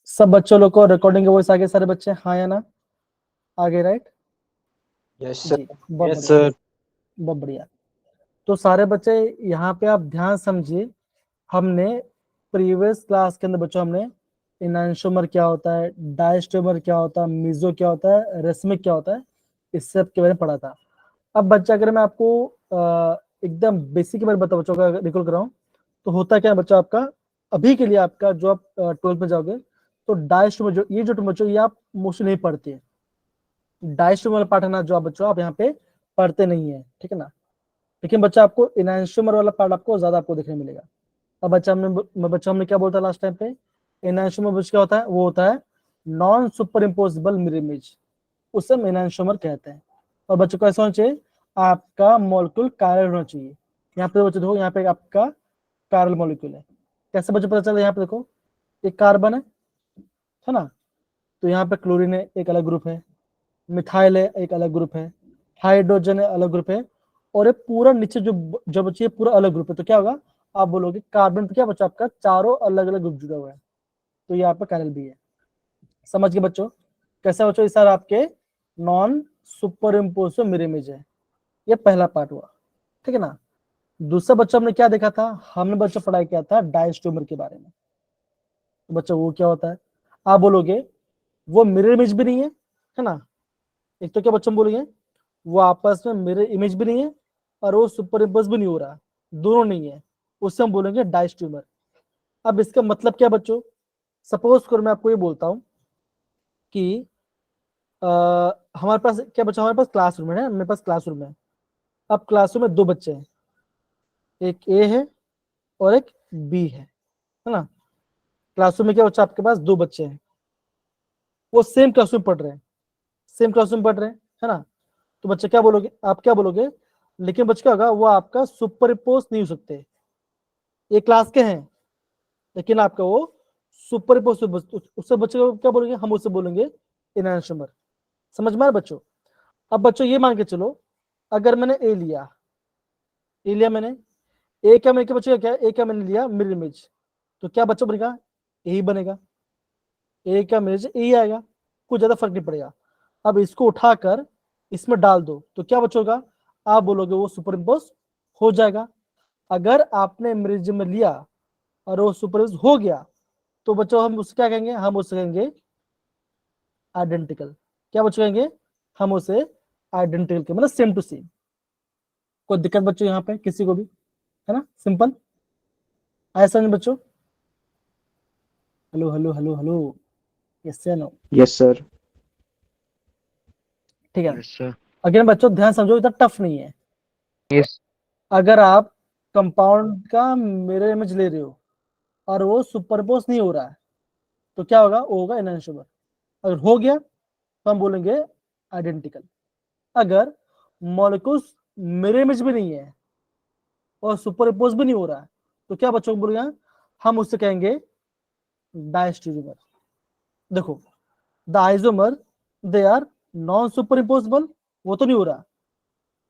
सब बच्चों लोग को रिकॉर्डिंग के वॉइस आगे, सारे बच्चे हाँ या ना आगे, राइट? यस जी, बहुत यस बढ़िया, सर। बहुत बढ़िया। तो सारे बच्चे यहाँ पे आप ध्यान समझिए, हमने प्रीवियस क्लास के अंदर बच्चों हमने एनांशोमर क्या होता है, डायस्टोमर क्या होता है, मीजो क्या होता है, रेसमिक क्या होता है, इस सब के बारे में पढ़ा था। अब बच्चा अगर मैं आपको एकदम बेसिक के बारे में बताऊँ बच्चों का रिकॉल कर रहा हूँ, तो होता क्या है बच्चा आपका, अभी के लिए आपका जो आप 12th में जाओगे तो डायस्टोमर जो ये जो बच्चों ये आप मोस्टली नहीं पढ़ते, डायस्टोमर पार्ट है ना जो आप बच्चों आप यहाँ पे पढ़ते नहीं है, ठीक है ना। लेकिन बच्चा आपको एनांशोमर वाला पार्ट आपको ज्यादा आपको देखने मिलेगा। अब बच्चा हमने क्या बोलता लास्ट टाइम पे, एनांशोमर बच्चा क्या होता है, वो होता है non super imposable mirror image, उसे हम एनांशोमर कहते हैं। और बच्चों को ऐसा होना चाहिए, आपका मॉलिक्यूल कायरल होना चाहिए। यहाँ पे बच्चों देखो, यहाँ पे आपका कायरल मॉलिक्यूल है। कैसे बच्चों पता चला, यहाँ पे देखो एक कार्बन है ना, तो यहाँ पे क्लोरीन है, एक अलग ग्रुप है, मिथाइल है, एक अलग ग्रुप है, हाइड्रोजन है, अलग ग्रुप है, और ये पूरा नीचे जो बची है पूरा अलग ग्रुप है। तो क्या होगा, आप बोलोगे कार्बन पे क्या बच्चा आपका चारों अलग अलग ग्रुप जुड़ा हुआ है, तो ये आपका कैरल भी है। समझ गए बच्चों? कैसा बच्चों, ये सारा आपके नॉन सुपर इम्पोजिव मिरर इमेज है। ये पहला पार्ट हुआ, ठीक है ना। दूसरा बच्चा हमने क्या देखा था, हमने बच्चा पढ़ाई किया था डायस्टोमर के बारे में। तो बच्चा वो क्या होता है, आप बोलोगे वो मिरर इमेज भी नहीं है ना। एक तो क्या बच्चा बोलेंगे, वो आपस में मिरर इमेज भी नहीं है और वो सुपर इम्पोज भी नहीं हो रहा, दोनों नहीं है, उससे हम बोलेंगे डायस्टोमर। अब इसका मतलब क्या बच्चों, सपोज करो मैं आपको ये बोलता हूं कि हमारे पास क्या बच्चा, हमारे पास क्लासरूम है, मेरे पास क्लासरूम है। अब क्लासरूम में दो बच्चे हैं, एक ए है और एक बी है ना। क्लासरूम में क्या बच्चा आपके पास दो बच्चे हैं, वो सेम क्लासरूम पढ़ रहे हैं, सेम क्लासरूम पढ़ रहे हैं, है ना। तो बच्चे क्या बोलोगे, आप क्या बोलोगे, लेकिन बच्चा क्या होगा, वो आपका सुपर इम्पोज नहीं हो सकते, ये क्लास के हैं लेकिन आपका वो सुपर इम्पोज, उससे बच्चे को क्या बोलेंगे, हम उससे बोलेंगे एनांशोमर। समझ में आ रहा बच्चों? अब बच्चों ये मान के चलो, अगर मैंने ए लिया मैंने, ए क्या मैंने बच्चों क्या, ए क्या मैंने लिया मिरर इमेज, तो क्या बच्चों बनेगा, ए ही बनेगा, ए का मिरर ए ही आएगा, कुछ ज्यादा फर्क नहीं पड़ेगा। अब इसको उठाकर इसमें डाल दो तो क्या बच्चों का, आप बोलोगे वो सुपर इम्पोज हो जाएगा। अगर आपने मिरर में लिया और वो सुपर इम्पोज हो गया तो बच्चों हम उससे क्या कहेंगे, हम उससे कहेंगे आइडेंटिकल। क्या बच्चों कहेंगे, हम उसे आइडेंटिकल के मतलब सेम टू सेम। कोई दिक्कत बच्चों यहाँ पे किसी को भी, है ना, सिंपल ऐसा नहीं बच्चों। Hello hello hello hello, yes या नो? Yes sir. ठीक है। Yes sir. अगेन बच्चों ध्यान समझो, इतना टफ नहीं है। यस। अगर आप कंपाउंड का मिरर इमेज ले रहे हो और वो सुपरपोज नहीं हो रहा है तो क्या होगा, वो होगा एनांशोमर। अगर हो गया तो हम बोलेंगे आइडेंटिकल। अगर मॉलिक्यूल्स मिरर इमेज भी नहीं है और सुपरपोज भी नहीं हो रहा है तो क्या बच्चों को बोलेंगे, हम उससे कहेंगे डायस्टेरियोमर। देखो the isomer they are non super impossible, वो तो नहीं हो रहा,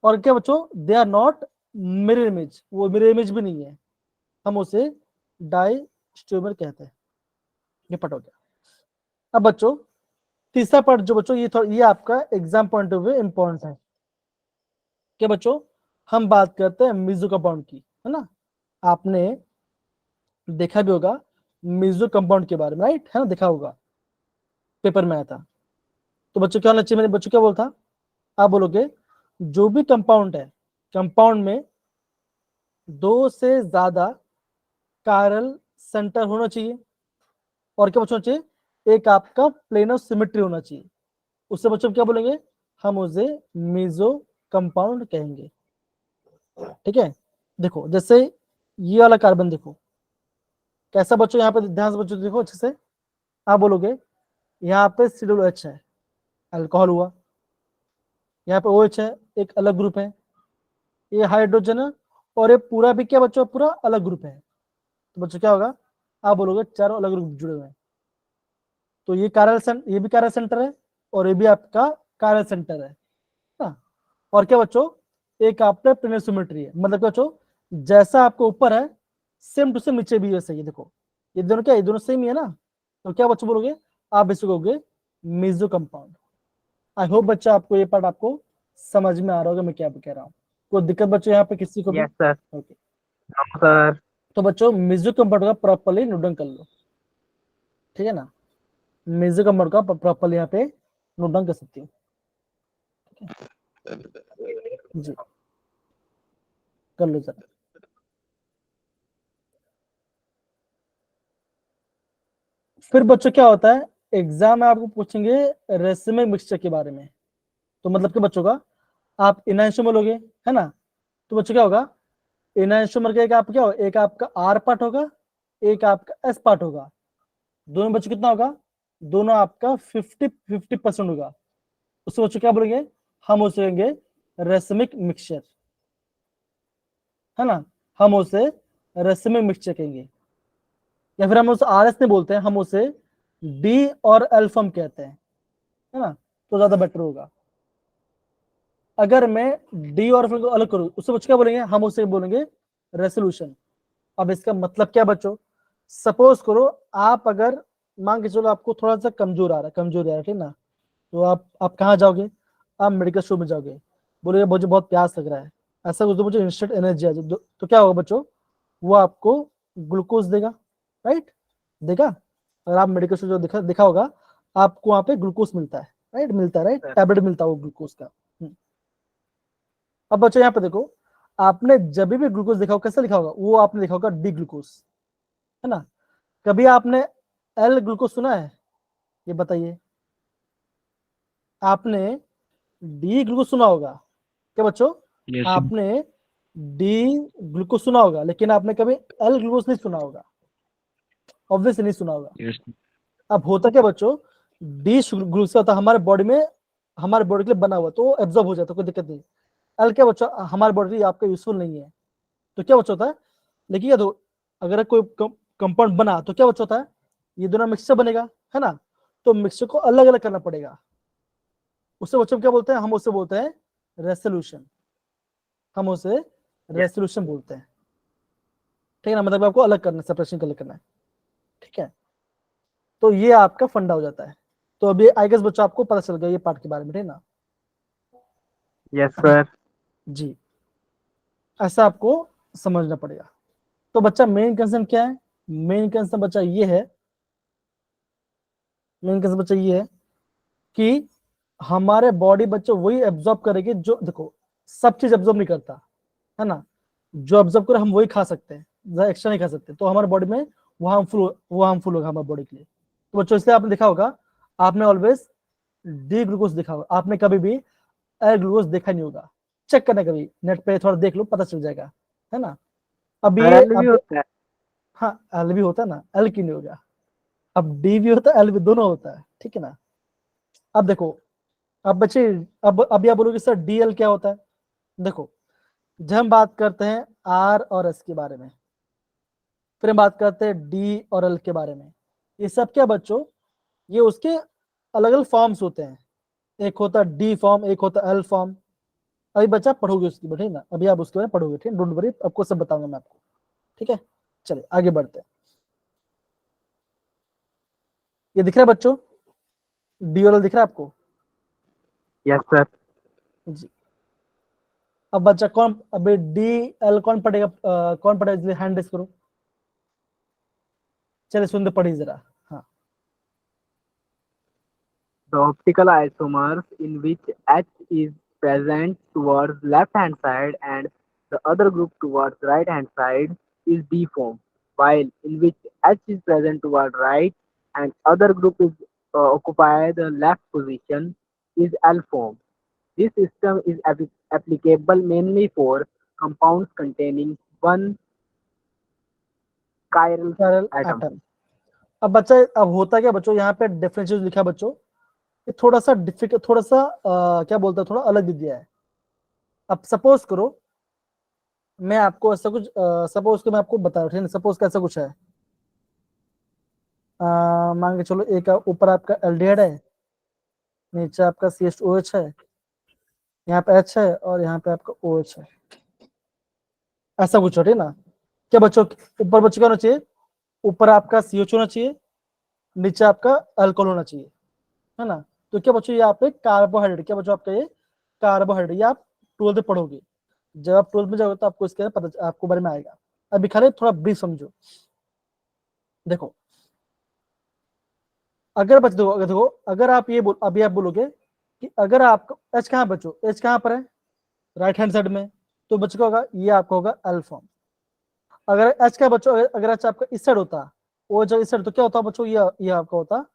और क्या बच्चों they are not mirror image, वो मिरर इमेज भी नहीं है, हम उसे डायस्टेरियोमर कहते हैं। ये पट हो गया। अब बच्चों तीसरा पार्ट जो बच्चों ये आपका exam point of view important है। क्या बच्चों, हम बात करते हैं मीजो कंपाउंड की, है ना। आपने देखा भी होगा मीजो कंपाउंड के बारे में, राइट, है ना, देखा होगा, पेपर में आया था। तो बच्चों क्या होना चाहिए, मैंने बच्चों क्या बोलता, आप बोलोगे जो भी कंपाउंड है, कंपाउंड में दो से ज्यादा कायरल सेंटर होना चाहिए, और क्या बच्चों होना चाहिए, एक आपका प्लेन ऑफ सिमेट्री होना चाहिए, उससे बच्चों क्या बोलेंगे, हम उसे मीजो कंपाउंड कहेंगे। ठीक है, देखो जैसे ये वाला कार्बन देखो कैसा बच्चों, यहाँ पे ध्यान से बच्चों देखो अच्छे से, आप बोलोगे यहाँ पे COOH है, अल्कोहल हुआ, यहाँ पे OH है, एक अलग ग्रुप है, ये हाइड्रोजन है, और ये पूरा भी क्या बच्चों पूरा अलग ग्रुप है। तो बच्चों क्या होगा, आप बोलोगे चारों अलग ग्रुप जुड़े हुए हैं, तो ये भी कायरल सेंटर है और ये भी आपका कायरल सेंटर है ना। और क्या बच्चों, एक आपका प्लेनर सिमेट्री है, मतलब क्या बच्चों जैसा आपको ऊपर है सेम टू सेम नीचे भी वैसे ही देखो, ये दोनों क्या, ये दोनों सेम ही है ना, तो क्या बच्चों बोलोगे, आप इसको कहोगे मेसो कंपाउंड। आई होप बच्चा आपको ये पार्ट आपको समझ में आ रहा होगा मैं क्या कह रहा हूँ। कोई दिक्कत बच्चों यहाँ पे किसी को भी? Yes, sir. Okay, No, sir. तो बच्चों मेसो कंपाउंड का प्रॉपरली नोट डाउन कर लो, ठीक है ना, मेसो कंपाउंड का प्रॉपरली यहाँ पे नोट डाउन कर सकती हूँ जी, कर लो जरा। फिर बच्चों क्या होता है, एग्जाम में आपको पूछेंगे रेसिमे मिक्सचर के बारे में। तो मतलब कि बच्चों का आप इनैंशोमर लोगे, है ना, तो बच्चों क्या होगा, इनैंशोमर का एक आप क्या होगा, एक आपका आर पार्ट होगा, एक आपका एस पार्ट होगा। दोनों बच्चों कितना होगा, दोनों आपका 50-50% होगा। उससे बच्चों क्या बोलेंगे, हम उसे कहेंगे रेसमिक मिक्सचर, है ना, हम उसे रेसमिक मिक्सचर कहेंगे। या फिर हम उसे आर एस नहीं बोलते हैं, हम उसे डी और एल फॉर्म कहते हैं, है ना, तो ज्यादा बेटर होगा। अगर मैं डी और एल को अलग करूं, उससे बच्चों क्या बोलेंगे, हम उसे बोलेंगे रेसोल्यूशन। अब इसका मतलब क्या बच्चों, सपोज करो आप अगर मान के चलो आपको थोड़ा सा कमजोर आ रहा है, कमजोर आ रहा है, ठीक ना, तो आप कहाँ जाओगे, आप मेडिकल स्टोर में जाओगे, बोलोगे मुझे बहुत प्यास लग रहा है, ऐसा कुछ तो मुझे इंस्टेंट एनर्जी आ जाए, तो क्या होगा बच्चों, वो आपको ग्लूकोज देगा, राइट, देगा। अगर आप मेडिकल स्टोर जो दिखा होगा, आपको वहां पे ग्लूकोज मिलता है, राइट, मिलता है, राइट, Sir. टैबलेट मिलता है वो ग्लूकोज का। अब बच्चों यहाँ पे देखो, आपने जब भी ग्लूकोज देखा होगा कैसे लिखा होगा, वो आपने लिखा होगा डी ग्लूकोज, है ना। कभी आपने एल ग्लूकोज सुना है, ये बताइए, आपने डी ग्लूकोज सुना होगा क्या बच्चों, Yes, sir. आपने डी ग्लूकोज सुना होगा, लेकिन आपने कभी एल ग्लूकोज नहीं सुना होगा, ऑब्वियसली नहीं सुना होगा। Yes. अब होता क्या बच्चों, डी ग्लूकोज होता है हमारे बॉडी में, हमारे बॉडी के लिए बना हुआ, तो एब्जॉर्ब हो जाता है, कोई दिक्कत नहीं। एल क्या बच्चों, हमारे बॉडी के लिए आपका यूजफुल नहीं है, तो क्या बच्चा होता है, लेकिन क्या तो अगर कोई कंपाउंड बना तो क्या बच्चा होता है, ये दोनों मिक्सचर बनेगा, है ना, तो मिक्सचर को अलग अलग करना पड़ेगा। उससे बच्चों क्या बोलते हैं, हम उससे बोलते हैं रेसोल्यूशन, हम उसे रेसोल्यूशन बोलते हैं, ठीक है ना, मतलब आपको अलग करना, सेपरेशन अलग करना है, ठीक है। तो ये आपका फंडा हो जाता है। तो अभी आई गेस बच्चों आपको पता चल गया ये पार्ट के बारे में, ठीक है ना। Yes, sir. जी, ऐसा आपको समझना पड़ेगा। तो बच्चा मेन कंसर्न क्या है, मेन कंसर्न बच्चा ये है, मेन कंसर्न बच्चा ये है कि हमारे बॉडी बच्चों वही एब्जॉर्ब करेगी जो, देखो सब चीज एब्जॉर्ब नहीं करता, है ना, जो एब्जॉर्ब करे हम वही खा सकते हैं, ज्यादा एक्स्ट्रा नहीं खा सकते, तो हमारे बॉडी में वो हार्मफुल होगा हमारे बॉडी के लिए। तो बच्चों इसलिए आपने देखा होगा, आपने ऑलवेज डी ग्लूकोज देखा होगा, आपने कभी भी एल ग्लूकोज देखा नहीं होगा। चेक करना कभी नेट पे थोड़ा देख लो, पता चल जाएगा, है ना। अब Sir, ये L भी अब, होता है. हाँ एल भी होता है ना, एल क्यों नहीं होगा, अब डी भी होता है एल भी, दोनों होता है, ठीक है ना। अब देखो, अब बच्चे, अब आप बोलोगे सर डीएल क्या होता है। देखो, जब हम बात करते हैं आर और एस के बारे में, फिर हम बात करते हैं डी और एल के बारे में, ये सब क्या बच्चों, ये उसके अलग अलग फॉर्म्स होते हैं, एक होता है डी फॉर्म, एक होता है एल फॉर्म। अभी बच्चा पढ़ोगे उसकी, बैठे ना, अभी आप उसके बारे में पढ़ोगे, ठीक है, डोंट वरी, आपको सब बताऊंगा मैं आपको, ठीक है। चलिए आगे बढ़ते हैं। ये दिख रहा है बच्चों, डी और एल दिख रहा है आपको? Yes, sir. जी। अब बच्चा कौन, अभी डी एल कौन पढ़ेगा, कौन पढ़ेगा, हैंड रेस करो, चलिए सुनते पढ़िए जरा। हाँ, The optical isomers in which H is present towards left hand side and the other group towards right hand side is D form, while in which H is present toward right and other group is occupy the left position is L form. This system is applicable mainly for compounds containing one chiral parallel atom. Atom. अब बच्चा, अब होता क्या बच्चों, यहाँ पे differential लिखा है बच्चों, ये थोड़ा सा डिफिकल्ट, थोड़ा सा क्या बोलता है, थोड़ा अलग दे दिया है। अब सपोज करो मैं आपको ऐसा कुछ, सपोज को मैं आपको बता रहा हूँ, सपोज का ऐसा कुछ है, मान के चलो एक ऊपर आपका एल्डिहाइड है, नीचे आपका CH2OH है, यहाँ पे H है और यहाँ पे आपका OH है, ऐसा कुछ हो, ठीक है ना। क्या बच्चों, ऊपर बच्चों क्या होना चाहिए, ऊपर आपका CH होना चाहिए, नीचे आपका अल्कोहल होना चाहिए, है ना। तो क्या बच्चों ये आप कार्बोहाइड्रेट, क्या बच्चों आपका ये कार्बोहाइड्रेट, ये आप 12th में पढ़ोगे। जब आप 12th में जाओगे तो आपको इसके पता, आपको बारे में आएगा। अभी खाली थोड़ा ब्रीफ समझो। देखो अगर बच्चों देखो, अगर आप ये अभी आप बोलोगे कि अगर आपको एच कहाँ बच्चों, एच कहाँ पर है, राइट हैंड साइड में, तो बच्चों का होगा ये आपका होगा एल फॉर्म। अगर एच का बच्चों, अगर एच आपका इस साइड होता, वो जब इस साइड, तो क्या होता बच्चों, ये आपका होता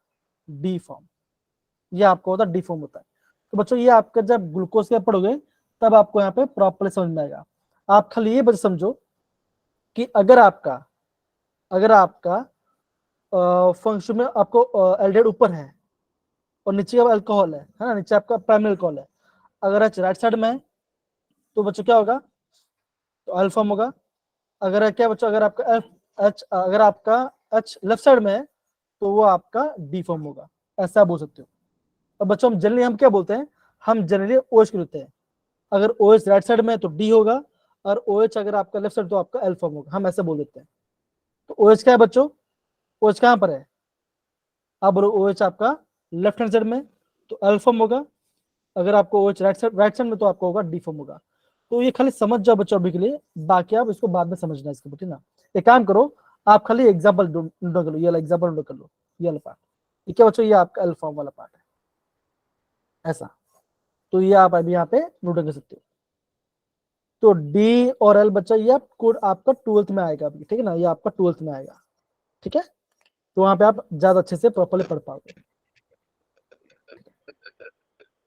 डी फॉर्म, ये आपका होता डी फॉर्म होता है। तो बच्चों ये आपका जब ग्लूकोज का पढ़ोगे तब आपको यहाँ पे प्रॉपर्ली समझ में आएगा। आप खाली ये बच्चे समझो कि अगर आपका फंक्शन में आपको एल्डिहाइड ऊपर है और नीचे का अल्कोहल है ना, नीचे आपका प्राइमरी अल्कोहल है, अगर एच राइट साइड में है तो बच्चों क्या होगा, तो अल्फा होगा। अगर क्या बच्चों, अगर आपका एच, अगर आपका एच लेफ्ट साइड में है तो वो आपका डी फॉर्म होगा, ऐसा बोल सकते हो। अब बच्चों हम जनरली हम क्या बोलते हैं, हम जनरली OH को लेते हैं। अगर OH राइट साइड में है तो डी होगा, और OH अगर आपका लेफ्ट साइड तो आपका एल फॉर्म होगा, हम ऐसे बोल देते हैं। तो OH क्या है बच्चों, OH कहाँ पर है, आप बोलो OH आपका लेफ्ट हैंड साइड में तो एल फॉर्म होगा, अगर आपको OH राइट साइड में तो आपको होगा डी फॉर्म होगा। तो ये खाली समझ जाओ बच्चों अभी के लिए, बाकी आप इसको बाद में समझना है इसको, ठीक ना। एक काम करो, आप खाली एग्जाम्पल नोट कर लो, ये वाला एग्जाम्पल नोट कर लो, ये वाला पार्ट, ये क्या बच्चों, ये आपका एल फॉर्म वाला पार्ट है, ऐसा। तो ये आप अभी यहाँ पे नोट कर सकते हो। तो डी और एल बच्चा ये आपका 12th में आएगा अभी, ठीक है ना, ये आपका 12th में आएगा, ठीक है। तो वहां पे आप ज्यादा अच्छे से प्रॉपर्ली पढ़ पाओगे।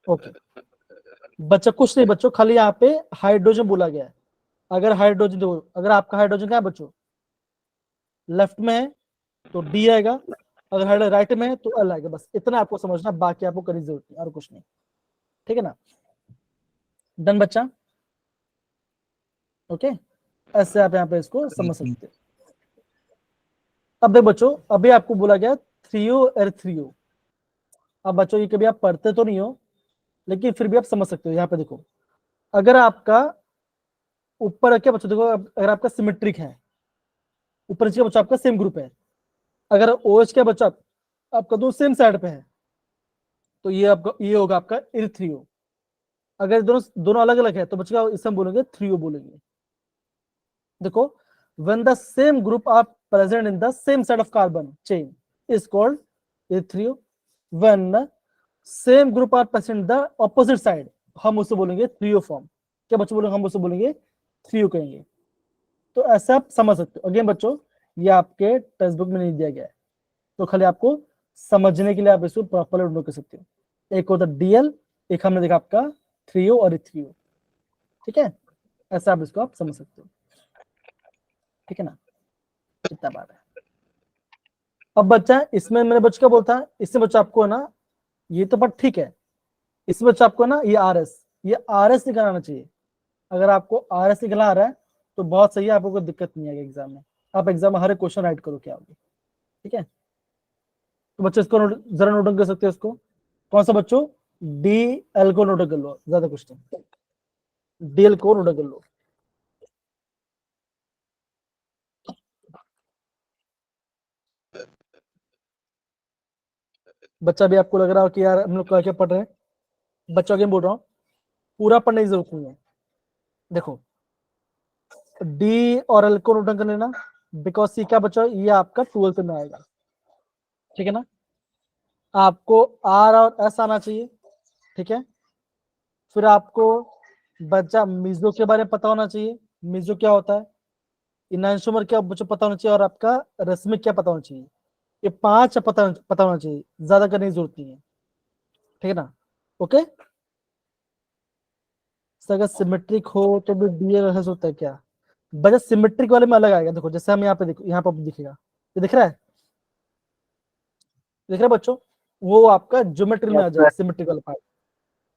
ओके बच्चा, कुछ नहीं बच्चों, खाली यहाँ पे हाइड्रोजन बोला गया है। अगर हाइड्रोजन दो, अगर आपका हाइड्रोजन क्या है बच्चों, लेफ्ट में है तो डी आएगा, अगर हाइड्रोजन राइट में है तो एल आएगा, बस इतना आपको समझना, बाकी आपको करने की जरूरत नहीं और कुछ नहीं, ठीक है ना। डन बच्चा, ओके। ऐसे आप यहाँ पे इसको समझ सकते हो। अब देखो बच्चों, अभी आपको बोला गया थ्रियो एरिथ्रियो। अब बच्चों ये कभी आप पढ़ते तो नहीं हो, लेकिन फिर भी आप समझ सकते हो। यहाँ पे देखो, अगर आपका ऊपर क्या बच्चों, देखो अगर आपका सिमेट्रिक है, ऊपर नीचे का बच्चों आपका सेम ग्रुप है, अगर OH का बच्चा आपका दो सेम साइड पे है तो ये आपका ये होगा आपका इरिथ्रियो। अगर दोनों दोनों अलग अलग है तो बच्चा इसे हम बोलेंगे थ्रियो बोलेंगे। देखो, when the same group are present in the same set of carbon chain is called erythrio. When same group are present in the opposite side, हम उसे बोलेंगे थ्रियोफॉर्म। क्या बच्चों बोलेंगे, हम उसे बोलेंगे थ्रियो कहेंगे। तो ऐसा आप समझ सकते हो। अगेन बच्चों, ये आपके टेक्स्ट बुक में नहीं दिया गया है, तो खाली आपको समझने के लिए आप इसको प्रॉपर नोट कर सकते हो। एक होता DL, एक हमने देखा आपका थ्रियो और इथ्रियो, ठीक है। ऐसा आप इसको आप समझ सकते हो, ठीक है ना, इतना बात है। अब बच्चा इसमें मेरे बच्चे क्या बोलता है, इससे बच्चा आपको है ना, ये तो बात ठीक है, इसमें बच्चा आपको ना ये आर एस निकल आना चाहिए। अगर आपको RS निकला आ रहा है तो बहुत सही है, आपको कोई दिक्कत नहीं आएगी एग्जाम में। आप एग्जाम में हर एक क्वेश्चन राइट करो क्या होगी, ठीक है। तो बच्चे इसको जरा नोट कर सकते हो इसको, कौन सा बच्चों, DL को नोट कर लो, ज्यादा कुछ नहीं, DL को नोट कर लो। बच्चा भी आपको लग रहा हो कि यार हम लोग क्या क्या पढ़ रहे हैं, बच्चों के बोल रहा हूँ, पूरा पढ़ने की जरूरत नहीं है। देखो, D और L को नोट कर लेना, बिकॉज सी क्या बच्चा, ये आपका 12th में आएगा, ठीक है ना। आपको R और S आना चाहिए, ठीक है। फिर आपको बच्चा मिजो के बारे में पता होना चाहिए, मिजो क्या होता है, इनांशोमर क्या बच्चों पता होना चाहिए, और आपका रश्मिक क्या पता होना चाहिए। ये 5 पता होना चाहिए, ज्यादा करने की जरूरत नहीं है, ठीक है ना। ओके, अगर सिमेट्रिक हो तो भी DL होता है क्या, बजट सिमेट्रिक वाले में अलग आएगा। देखो जैसे हम यहाँ पे देखो, यहाँ पर दिखेगा, ये दिख रहा है, दिख रहा है बच्चों, वो आपका ज्योमेट्री में Yes, आ sir. जाएगा, सिमेट्रिक वाला पार्ट,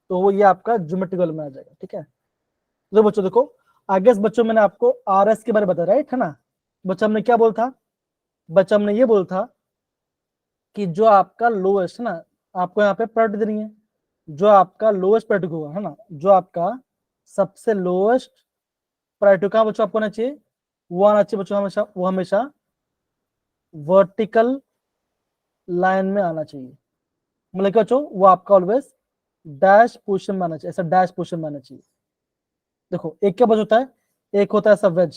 तो वो ये आपका ज्योमेट्रिक वाले में आ जाएगा, ठीक है। तो बच्चों देखो, आगे बच्चों मैंने आपको RS के बारे में बताया, राइट है ना। बच्चा हमने क्या बोल था, बच्चा हमने ये बोल था कि जो आपका लोएस्ट है ना, आपको यहाँ पे प्रायोरिटी देनी है, जो आपका लोएस्ट प्रायोरिटी होगा है ना, जो आपका सबसे लोएस्ट प्रायोरिटी कहाँ बच्चों आपको आना चाहिए, वो आना चाहिए बच्चों हमेशा, वो हमेशा वर्टिकल लाइन में आना चाहिए, मतलब क्या बच्चों, वो आपका ऑलवेज डैश पोजिशन में आना चाहिए, ऐसा डैश पोजिशन में आना चाहिए। देखो एक क्या बच होता है, एक होता है ऐसा वेज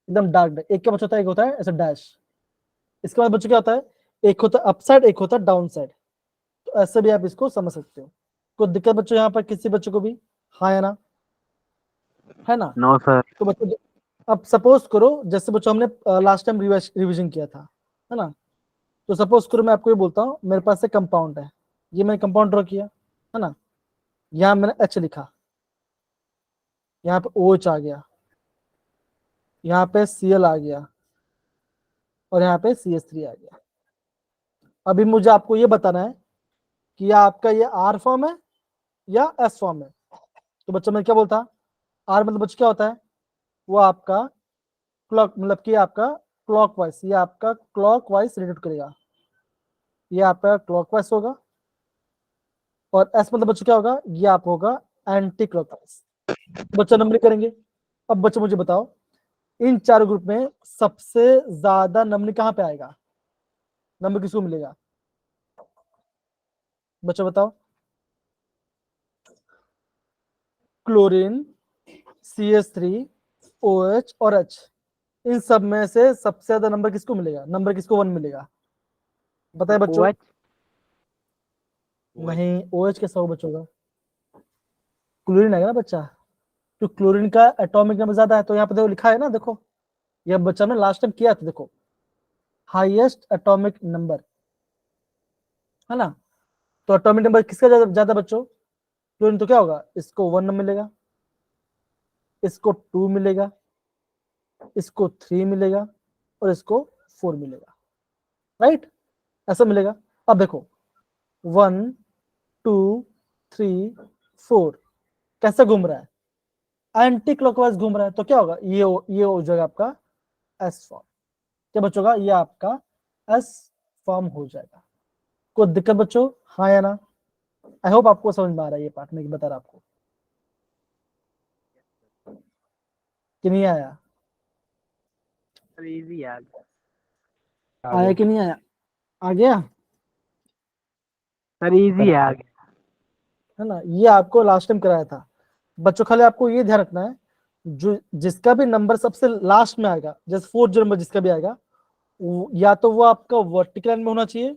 एकदम डार्क, एक क्या बच होता है, एक होता है ऐसा डैश। इसके बाद बच्चों क्या होता है, एक होता है अपसाइड, एक होता है डाउन साइड। तो ऐसे भी आप इसको समझ सकते हो। कोई दिक्कत बच्चों यहाँ पर किसी बच्चों को भी, हाँ या ना, है ना? No sir. तो बच्चों अब सपोज करो, जैसे बच्चों हमने लास्ट टाइम रिविजन किया था, है ना? तो सपोज करो मैं आपको ये बोलता हूँ, मेरे पास एक कंपाउंड है, ये मैंने कंपाउंड ड्रॉ किया, है ना? यहाँ मैंने एच लिखा, यहाँ पे OH आ गया, यहाँ पे Cl आ गया, और यहाँ पे CH3 आ गया। अभी मुझे आपको ये बताना है कि आपका ये R फॉर्म है या S फॉर्म है। तो बच्चा मैं क्या बोलता, R मतलब बच्चा क्या होता है, वो आपका क्लॉक, मतलब कि आपका क्लॉकवाइज, ये आपका क्लॉकवाइज रोटेट करेगा, ये आपका क्लॉकवाइज होगा। और एस मतलब बच्चों क्या होगा, ये आप होगा एंटी क्लॉकवाइज। बच्चा नंबर करेंगे। अब बच्चों मुझे बताओ, इन चार ग्रुप में सबसे ज्यादा नंबर कहाँ पे आएगा, नंबर किसको मिलेगा? बच्चों बताओ। क्लोरीन, CH3, OH और H, इन सब में से सबसे ज्यादा नंबर किसको मिलेगा, नंबर किसको 1 मिलेगा? बताए बच्चों। OH। नहीं, OH कैसा होगा बच्चों का, क्लोरीन आएगा ना बच्चा, तो क्लोरीन का एटॉमिक नंबर ज्यादा है। तो यहाँ पे देखो लिखा है ना, देखो ये बच्चा ने लास्ट टाइम किया था, देखो हाईएस्ट एटॉमिक नंबर, है ना? तो एटॉमिक नंबर किसका ज्यादा बच्चों, क्लोरीन। तो क्या होगा, इसको 1 मिलेगा, इसको 2 मिलेगा, इसको 3 मिलेगा, और इसको 4 मिलेगा, राइट? ऐसा मिलेगा। अब देखो 1 2 3 4 कैसे घूम रहा है, एंटी क्लॉकवाइज घूम रहा है। तो क्या होगा, ये हो जाएगा आपका एस फॉर्म। क्या बच्चों का, ये आपका एस फॉर्म हो जाएगा। कोई दिक्कत बच्चों, हाँ या ना? आई होप आपको समझ में आ रहा है ये पार्ट में बता रहा आपको, कि नहीं आया? सर इजी है। आया कि नहीं आया? आ गया, सर इजी है आगे। है ना? ये आपको लास्ट टाइम कराया था बच्चों। खाली आपको ये ध्यान रखना है, जो जिसका भी नंबर सबसे लास्ट में आएगा, जैसे 4 जो नंबर जिसका भी आएगा, या तो वो आपका वर्टिकल लाइन में होना चाहिए,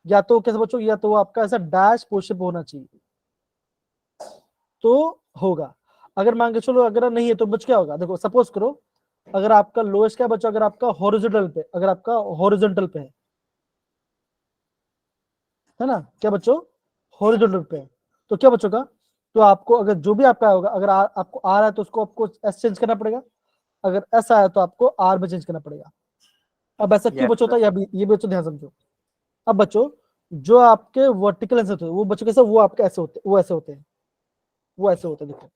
या तो कैसे बच्चों, या तो वो आपका ऐसा डैश पोजिशन पे होना चाहिए, तो होगा। अगर मान के चलो अगर नहीं है तो बच क्या होगा, देखो सपोज करो, अगर आपका लोएस्ट क्या बच्चों, अगर आपका हॉरिजॉन्टल पे, अगर आपका हॉरिजॉन्टल पे है ना, क्या बच्चों, हॉरिजॉन्टल पे है, तो क्या बच्चों का, तो आपको अगर जो भी आपका होगा, अगर आपको आ रहा है तो उसको आपको एस चेंज करना पड़ेगा, अगर एस आया तो आपको आर में चेंज करना पड़ेगा। अब ऐसा क्यों यस बच्चों सर। होता है, ये भी बच्चों ध्यान समझो। अब बच्चों जो आपके वर्टिकल ऐसे होते हैं, वो बच्चों कैसे, वो आपके ऐसे होते हैं, वो ऐसे होते हैं, वो ऐसे होते हैं। देखो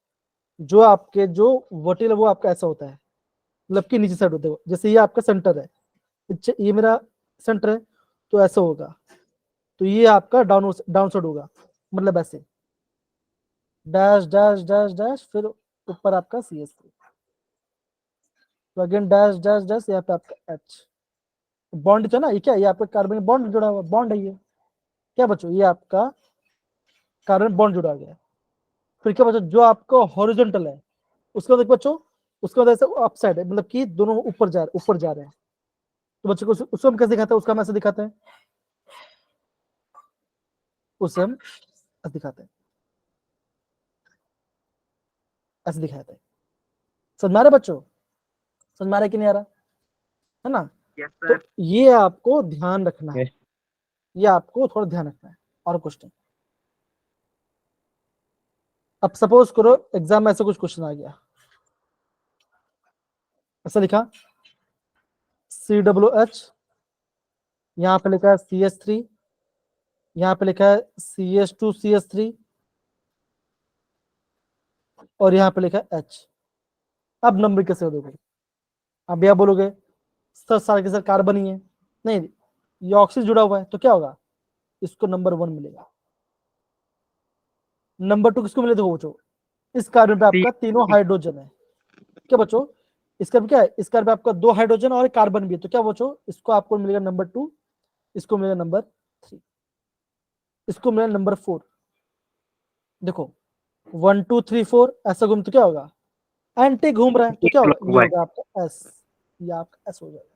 जो आपके जो वर्टिकल वो आपका ऐसा होता है, मतलब कि नीचे साइड होते हैं। जैसे ये आपका सेंटर है, ये मेरा सेंटर है, तो ऐसा होगा। तो ये आपका डाउन डाउन साइड होगा, मतलब ऐसे डैश डैश डैश डैश, फिर ऊपर आपका CH3, तो अगेन डैश डैश डैश, यहाँ पे आपका H बॉन्ड था ना, ये क्या, ये आपका कार्बन बॉन्ड जुड़ा हुआ बॉन्ड है ये। क्या बच्चों, ये आपका कार्बन बॉन्ड जुड़ा गया है। फिर क्या बच्चों, जो आपका हॉरिजॉन्टल है, उसके बाद बच्चों, उसके बाद ऐसे अपसाइड है, मतलब कि दोनों ऊपर जा रहे हैं। तो बच्चों को उसको हम कैसे दिखाते हैं, उसका हम ऐसे दिखाते हैं, उसे हम ऐसे दिखाते हैं, ऐसे दिखाते हैं। समझ में आ रहा है बच्चों, समझ में आ रहा है कि नहीं आ रहा, है ना? यस तो सर। ये आपको ध्यान रखना है, यस। ये आपको थोड़ा ध्यान रखना है। और क्वेश्चन, अब सपोज करो एग्जाम में ऐसा कुछ क्वेश्चन आ गया, ऐसा लिखा COOH, यहाँ पे लिखा है CH3, यहाँ पे लिखा है CH2CH3, और यहाँ पे लिखा है H। अब नंबर कैसे दोगे, अब यह बोलोगे सर सारे के सर कार्बन ही है, नहीं ये ऑक्सीजन जुड़ा हुआ है, तो क्या होगा, इसको नंबर 1 मिलेगा। नंबर 2 किसको मिले, देखो बच्चों, इस कार्बन पे सी। आपका तीनों हाइड्रोजन है। क्या बच्चों, इसका भी क्या है, इसका भी आपका 2 हाइड्रोजन और एक कार्बन भी है, तो क्या बच्चों, इसको आपको मिलेगा नंबर 2, इसको मिलेगा नंबर 3, इसको मिलेगा नंबर 4। देखो 1 2 3 4 ऐसा घूम तो क्या होगा, एंटी घूम रहा है, तो क्या होगा, ये clockwise. होगा आपका एस, ये आपका एस हो जाएगा,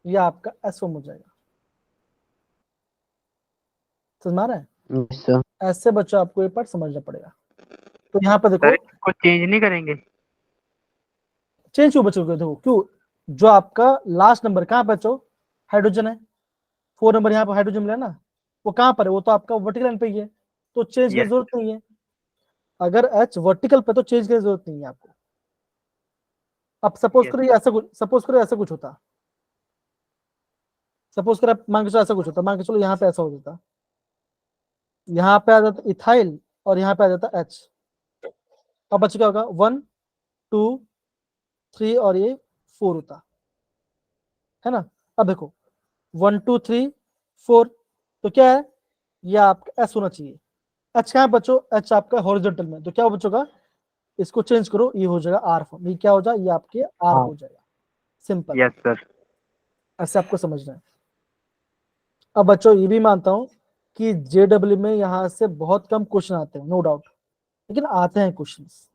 ये आपका एस फॉर्म हो जाएगा। समझ में आ रहा है? Yes, sir. ऐसे बच्चों आपको ये पार्ट समझना पड़ेगा। तो यहाँ पे देखो सर इसको चेंज नहीं करेंगे? चेंज क्यों बच्चों को, देखो क्यों, जो आपका लास्ट नंबर कहाँ पे बच्चों, हाइड्रोजन है, 4 नंबर यहाँ पे हाइड्रोजन मिला ना, वो कहाँ पर है, वो तो आपका वर्टिकल लाइन पे ही है, तो चेंज की Yes. जरूरत नहीं है। अगर एच वर्टिकल पे तो चेंज की जरूरत नहीं है आपको। अब सपोज Yes. करो ये ऐसा कुछ, सपोज करो ऐसा कुछ होता, सपोज करो मान के चलो ऐसा कुछ होता, मान के चलो यहाँ पे ऐसा हो जाता, यहाँ पे आ जाता इथाइल और यहाँ पे आ जाता एच। अब बच्चे क्या होगा, 1 2 3 और ये 4 होता है ना। अब देखो 1 2 3 4, तो क्या है, ये आपका एस होना चाहिए। एच कहाँ है बच्चों, एच आपका हॉरिजॉन्टल में, तो क्या बच्चों का, इसको चेंज करो, ये हो जाएगा आर फॉर्म, ये क्या हो जाएगा, ये आपके आर हाँ। हो जाएगा, सिंपल। Yes, sir. ऐसे आपको समझना है। अब बच्चों ये भी मानता हूं कि जेडब्ल्यू में यहां से बहुत कम क्वेश्चन आते हैं, नो डाउट, लेकिन आते हैं क्वेश्चंस।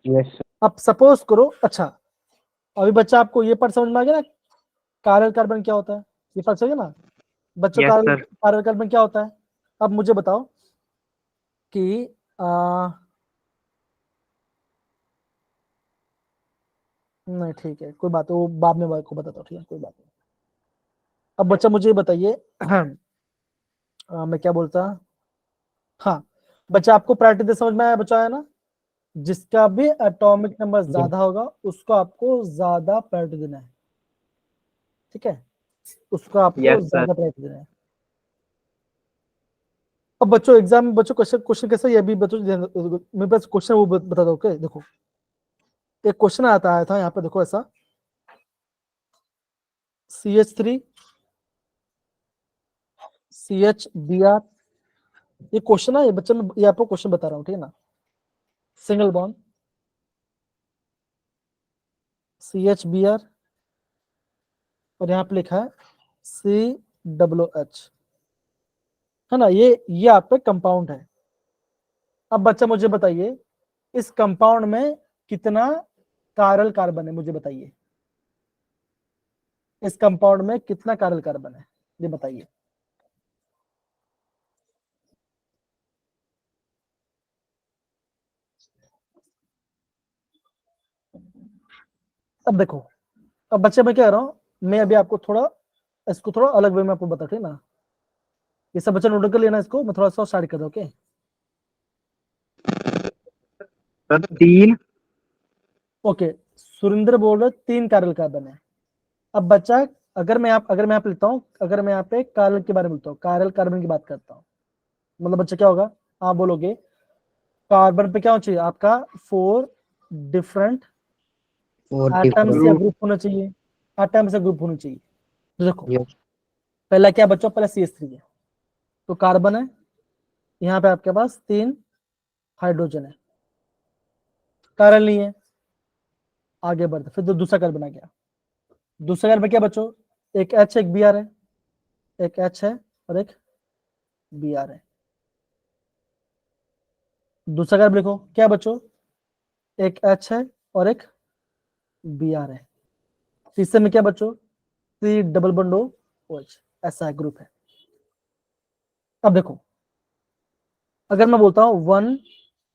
Yes, sir. अब सपोज करो, अच्छा अभी बच्चा आपको ये पार्ट समझ में आ गया ना, कारल कार्बन क्या होता है, ये पार्ट समझ ना बच्चों, Yes, कारल sir. कारल कार्बन क्या होता है। अब मुझे बताओ कि नहीं ठीक है कोई बात, वो बाद में को बताता हूँ, ठीक है कोई बात नहीं। अब बच्चा मुझे ये बताइए मैं क्या बोलता, हाँ बच्चा आपको प्रायोरिटी दे समझ में आया, बच्चा है ना, जिसका भी एटॉमिक नंबर ज्यादा होगा उसको आपको ज्यादा प्रायोरिटी देना है, ठीक है, उसको आपको Yes, sir. ज्यादा प्रायोरिटी देना है। अब बच्चों एग्जाम में बच्चों क्वेश्चन क्वेश्चन कैसा, ये भी बच्चों मेरे पास क्वेश्चन वो बता दो, ओके देखो एक क्वेश्चन आया था यहाँ पे, देखो ऐसा CH3 CHBr, ये क्वेश्चन है, ये बच्चा मैं ये आपको क्वेश्चन बता रहा हूँ, ठीक है ना, सिंगल बॉन्ड CHBr और यहाँ पे लिखा है COOH, है ना, ये आपका कंपाउंड है। अब बच्चा मुझे बताइए इस कंपाउंड में कितना कारल कार्बन है, मुझे बताइए इस कंपाउंड में कितना कारल कार्बन है, ये बताइए। अब देखो, अब बच्चे मैं क्या कर रहा हूँ, मैं अभी आपको थोड़ा इसको थोड़ा अलग वे में आपको बता, ठीक ना, ये सब बच्चा नोट कर लेना, इसको मैं थोड़ा सा स्टार्ट कर रहा हूँ, ओके। Sir 3. ओके सुरेंद्र बोल रहे 3 कारल कार्बन है। अब बच्चा अगर मैं यहाँ पे लिखता हूँ, अगर मैं यहाँ पे कारल के बारे में बोलता हूँ, कारल कार्बन की बात करता हूँ, मतलब बच्चा क्या होगा, आप बोलोगे कार्बन पे क्या होना चाहिए आपका 4 डिफरेंट 4 एटम्स या different. ग्रुप होना चाहिए, एटम्स या ग्रुप होना चाहिए। तो देखो Yes. पहला क्या बच्चों, पहला CH3 है, तो कार्बन है, यहाँ पे आपके पास 3 हाइड्रोजन है, कारल नहीं है, आगे बढ़ते फिर दूसरा कार्बन आ गया, दूसरा कार्बन क्या बच्चों, एक H एक Br है, एक H है और एक Br है। दूसरा कार्बन लिखो क्या बच्चों, एक H है और एक Br है। तीसरे में क्या बच्चों, C डबल बॉन्ड OH, ऐसा है ग्रुप है। अब देखो अगर मैं बोलता हूं 1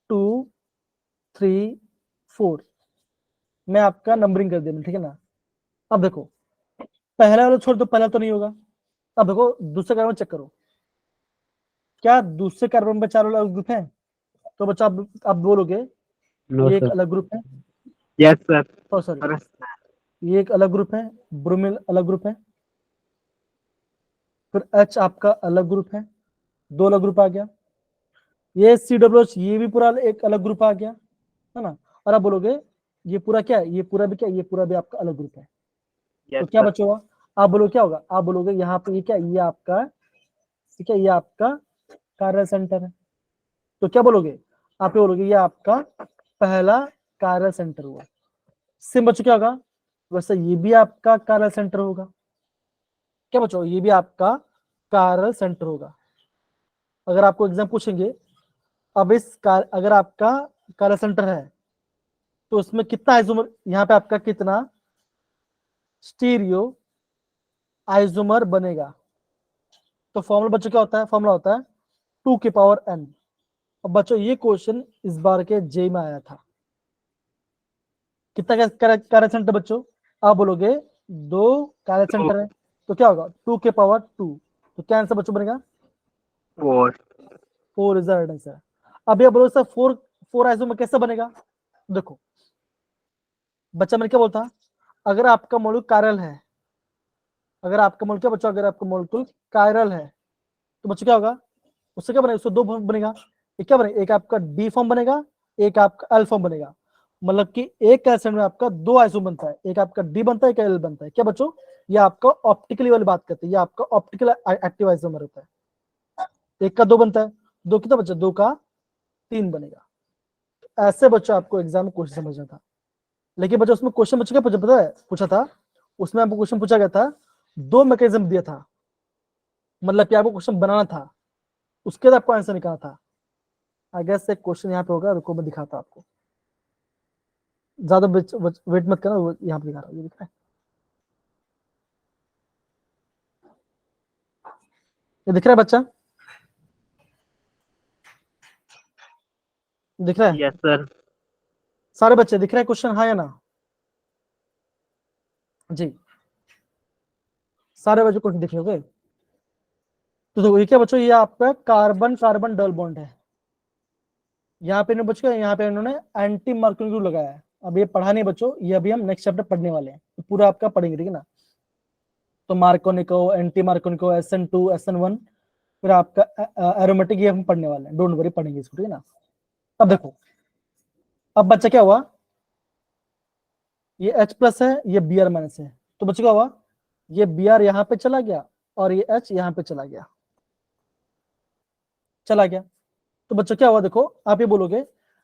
2 3 4, मैं आपका नंबरिंग कर दिया, ठीक है ना। अब देखो पहला वाला छोड़ दो, पहला तो नहीं होगा। अब देखो दूसरे कार्बन चेक करो, क्या दूसरे कार्बन में 4 अलग ग्रुप है, तो बच्चा आप बोलोगे No, ये एक sir. अलग ग्रुप है, Yes, sir. Sorry Sir. ये एक अलग ग्रुप है, ब्रोमिल अलग ग्रुप है, फिर H आपका अलग ग्रुप है, 2 अलग ग्रुप आ गया, ये COOH ये भी पूरा एक अलग ग्रुप आ गया, है ना। और आप बोलोगे ये पूरा क्या है, ये पूरा भी क्या, ये पूरा भी आपका अलग ग्रुप है, तो Yes, क्या sir. बचेगा, आप बोलोगे क्या होगा, आप बोलोगे यहाँ पे ये क्या, ये आपका ठीक है, ये आपका कार्य सेंटर है, तो क्या बोलोगे, आप ये बोलोगे ये आपका पहला कायरल सेंटर हुआ। सेम बच्चों क्या होगा, वैसे ये भी आपका कायरल सेंटर होगा। क्या बच्चों, ये भी आपका कायरल सेंटर होगा। अगर आपको एग्जाम पूछेंगे, अब अगर आपका कायरल सेंटर है तो उसमें कितना आइसोमर, यहाँ पे आपका कितना स्टीरियो आइसोमर बनेगा। तो फॉर्मूला बच्चों क्या होता है, फॉर्मूला होता है 2 की पावर n। अब बच्चों ये क्वेश्चन इस बार के जे में आया था। कितना कायरल सेंटर बच्चों, आप बोलोगे 2 कायरल सेंटर है तो क्या होगा 2 के पावर 2। तो क्या आंसर बच्चों बनेगा, 4. 4 इज द राइट आंसर। अब ये बोलो सर 4 आइसोमर कैसे बनेगा। देखो बच्चा मैंने क्या बोलता, अगर आपका मॉलिक्यूल कायरल है, अगर आपका मॉलिक्यूल क्या बच्चों, अगर आपका मॉलिक्यूल कायरल है तो बच्चों क्या होगा, उससे क्या बनेगा, उससे 2 फॉर्म बनेगा। एक क्या बनेगा, एक आपका डी फॉर्म बनेगा, एक आपका एल फॉर्म बनेगा। मतलब कि एक कैल्शियम में आपका 2 आइसोम बनता है, एक आपका डी बनता है, एक एल बनता है। क्या बच्चों, ये आपका ऑप्टिकली वाली बात करते हैं, ये आपका ऑप्टिकल एक्टिव आइसोमर होता है। एक का 2 बनता है, 2 कितना बच्चा, 2 का 3 बनेगा। ऐसे बच्चों आपको एग्जाम में क्वेश्चन समझना था। लेकिन बच्चों उसमें क्वेश्चन बच्चों क्या पता है पूछा था, उसमें आपको क्वेश्चन पूछा गया था, 2 मैकेनिज्म दिया था, मतलब कि आपको क्वेश्चन बनाना था, उसके बाद आपको आंसर निकालना था। आई गेस एक क्वेश्चन यहाँ पे होगा, रुको मैं दिखाता हूं आपको, ज्यादा वेट मत करना, यहाँ पे दिखा रहा हूँ, ये दिख रहा है, ये दिख रहा है बच्चा, दिख रहा है Yes, sir. सारे बच्चे, दिख रहा है क्वेश्चन, हाँ या ना जी, सारे बच्चे क्वेश्चन दिख रहे होंगे। तो देखो ये क्या बच्चों, ये आपका कार्बन कार्बन डबल बॉन्ड है। यहाँ पे बच्चों, यहाँ पे इन्होंने एंटी मर्क्यूरी ग्रुप लगाया है। अब ये पढ़ा नहीं बच्चों, ये अभी हम नेक्स्ट चैप्टर पढ़ने वाले हैं, तो पूरा आपका पढ़ेंगे, ठीक है ना। तो Markovnikov, anti Markovnikov, SN2 SN1, फिर आपका एरोमेटिक, ये हम पढ़ने वाले हैं, डोंट वरी, पढ़ेंगे इसको, ठीक है ना। अब देखो, अब बच्चा क्या हुआ, ये H प्लस है, ये Br माइनस है, तो बच्चा क्या हुआ, ये Br यहाँ पे चला गया और ये H यहाँ पे चला गया, चला गया। तो बच्चा क्या हुआ, देखो आप ये बोलोगे,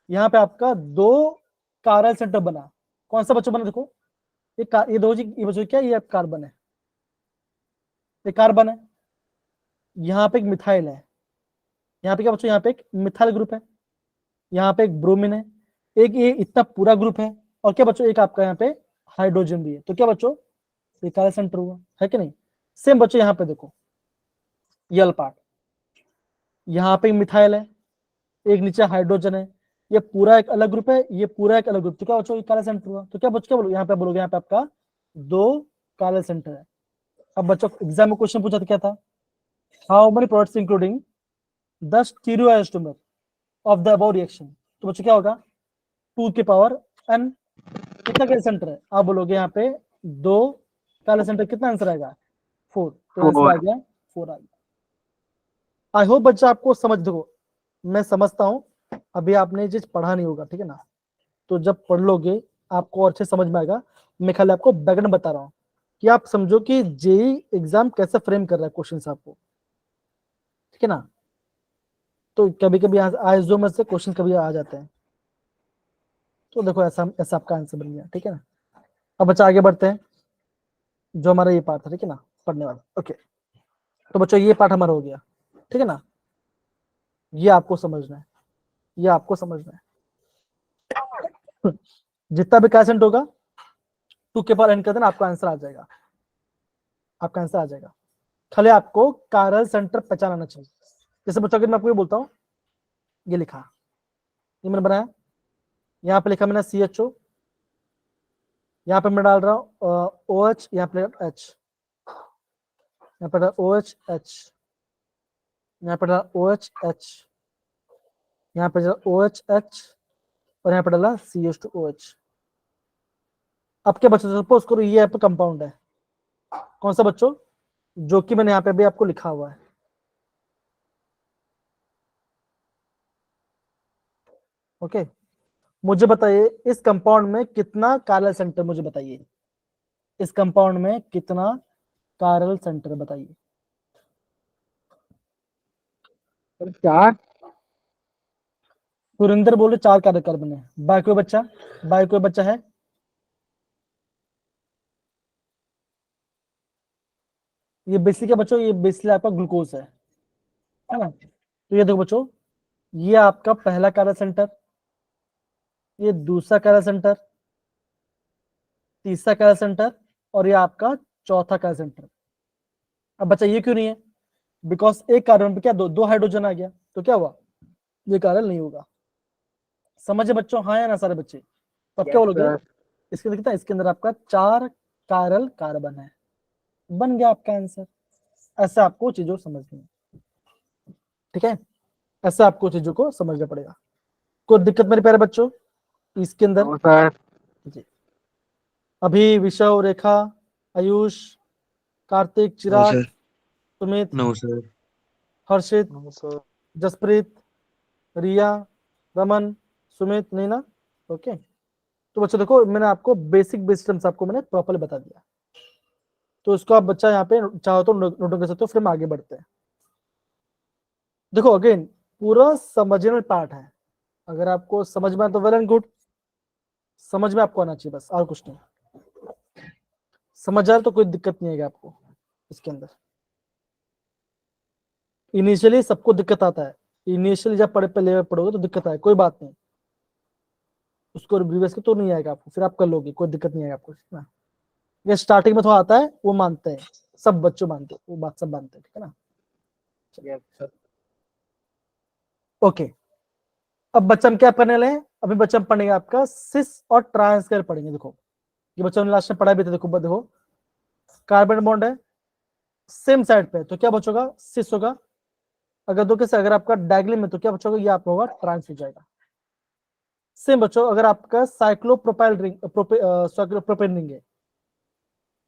यहाँ पे आपका 2 कायरल सेंटर बना। कौन सा बच्चा बना, देखो ये दो जी, ये बच्चों क्या, ये कार्बन है, ये कार्बन है, यहाँ पे एक मिथाइल है, यहाँ पे क्या बच्चों, यहाँ पे एक मिथाइल ग्रुप है, यहाँ पे एक ब्रोमीन है, एक ये इतना पूरा ग्रुप है, और क्या बच्चों एक आपका यहाँ पे हाइड्रोजन भी है। तो क्या बच्चों, ये कायरल सेंटर हुआ, है कि नहीं। सेम बच्चों यहाँ पे देखो, ये अल पार्ट, यहाँ पे मिथाइल है, एक नीचे हाइड्रोजन है, ये पूरा एक अलग ग्रुप है, ये पूरा एक अलग ग्रुप। तो क्या बच्चों, ये कायरल सेंटर हुआ। तो क्या बच्चों, क्या बोलो, यहाँ पे बोलोगे, यहाँ पे आपका 2 कायरल सेंटर है। अब बच्चों एग्जाम में क्वेश्चन पूछा था, क्या था, how many products including the stereoisomer of the above reaction. तो बच्चों क्या होगा, 2 की पावर n। कितना कायरल सेंटर है, आप बोलोगे यहाँ पे 2 कायरल सेंटर, कितना आंसर आएगा 4। तो आंसर 4. आ गया 4 आ गया। आई होप बच्चा आपको समझ, देखो मैं समझता हूँ अभी आपने ये चीज पढ़ा नहीं होगा, ठीक है ना, तो जब पढ़ लोगे आपको और अच्छे समझ में आएगा। मैं खाली आपको बैकग्राउंड बता रहा हूँ कि आप समझो कि जेई एग्जाम कैसे फ्रेम कर रहा है क्वेश्चन आपको, ठीक है ना। तो कभी कभी आइसोमर से क्वेश्चन कभी आ जाते हैं, तो देखो ऐसा ऐसा आपका आंसर बन गया, ठीक है ना। अब बच्चा आगे बढ़ते हैं, जो हमारा ये पार्ट था, ठीक है ना, पढ़ने वाला। ओके, तो बच्चों ये पार्ट हमारा हो गया, ठीक है ना, ये आपको समझना है, ये आपको समझना है। जितना भी कैसेंट होगा 2 के पावर n कर देना, आपका आंसर आ जाएगा, आपका आंसर आ जाएगा। खाली आपको कायरल सेंटर पहचान आना चाहिए। जैसे बच्चों अगर मैं आपको ये बोलता हूँ, ये लिखा, ये मैंने बनाया, यहाँ पे लिखा मैंने CHO, यहाँ पे मैं डाल रहा हूँ OH, यहाँ पे H, यहाँ पे OH H, यहाँ पे डाला OH H, यहाँ पे डाला OH H, और यहाँ पे डाला CH2OH। अब क्या बच्चों, सपोज करो ये यहाँ पे कंपाउंड है, कौन सा बच्चों, जो कि मैंने यहाँ पे भी आपको लिखा हुआ है। ओके, मुझे बताइए इस कंपाउंड में कितना कायरल सेंटर, मुझे बताइए इस कंपाउंड में कितना कायरल सेंटर, बताइए। 4. सुरेंद्र बोले 4 कार्बन कार्बन है। बाय कोई बच्चा है? ये बेसिकली क्या बच्चों, ये बेसिकली आपका ग्लूकोज है ना। तो ये देखो बच्चों, ये आपका पहला कार्य सेंटर, ये दूसरा कार्य सेंटर, तीसरा कार्य सेंटर, और ये आपका चौथा कार्य सेंटर। अब बच्चा ये क्यों नहीं है? बिकॉज एक कार्बन पे क्या दो हाइड्रोजन आ गया, तो क्या हुआ, ये कार्बन नहीं होगा। समझे बच्चों, हाँ या ना सारे बच्चे? तो अब क्या Yes, बोलोगे, sir. इसके अंदर कितना, इसके अंदर आपका 4 कायरल कार्बन है, बन गया आपका आंसर। ऐसे आपको चीजों को समझनी है, ठीक है, ऐसे आपको चीजों को समझना पड़ेगा। कोई दिक्कत मेरे प्यारे बच्चों इसके अंदर? No, sir. जी। अभी विशव, रेखा, आयुष, कार्तिक, No, चिराग, sir. Sumit, No, sir. हर्षित, No, sir. जसप्रीत, रिया, रमन, सुमित, नीना, ओके। तो बच्चों देखो, मैंने आपको बेसिक टर्म्स आपको मैंने प्रॉपर्ली बता दिया, तो इसको आप बच्चा यहाँ पे चाहो तो नोट कर सकते हो, फिर हम आगे बढ़ते हैं। देखो अगेन पूरा समझने में पार्ट है, अगर आपको समझ में आए तो वेल एंड गुड, समझ में आपको आना चाहिए बस, और कुछ नहीं। समझ आए तो कोई दिक्कत नहीं है आपको इसके अंदर। इनिशियली सबको दिक्कत आता है, इनिशियली जब पहले पढ़ोगे तो दिक्कत आए, कोई बात नहीं, उसको रिव्यूअर्स के तो नहीं आएगा आपको, फिर आप कर लोगे, कोई दिक्कत नहीं आएगा आपको, ठीक है ना। ये स्टार्टिंग में थोड़ा आता है, वो मानते हैं, सब बच्चों मानते हैं, वो बात सब मानते हैं, ठीक है ना। Yes, sir. ओके, अब बच्चा हम क्या पढ़ने वाले हैं? अभी बच्चा हम पढ़ेंगे आपका सिस और ट्रांस कर पढ़ेंगे। देखो ये बच्चा हमने लास्ट में पढ़ा भी था, देखो कार्बन बॉन्ड है सेम साइड पे, तो क्या बचोगा, सिस होगा। अगर दो कैसे, अगर आपका डायगोनल में, तो क्या बचोगा, ये आपका होगा ट्रांस हो जाएगा। सेम बच्चों, अगर आपका साइक्लोप्रोपाइल रिंग प्रोपेन रिंग है,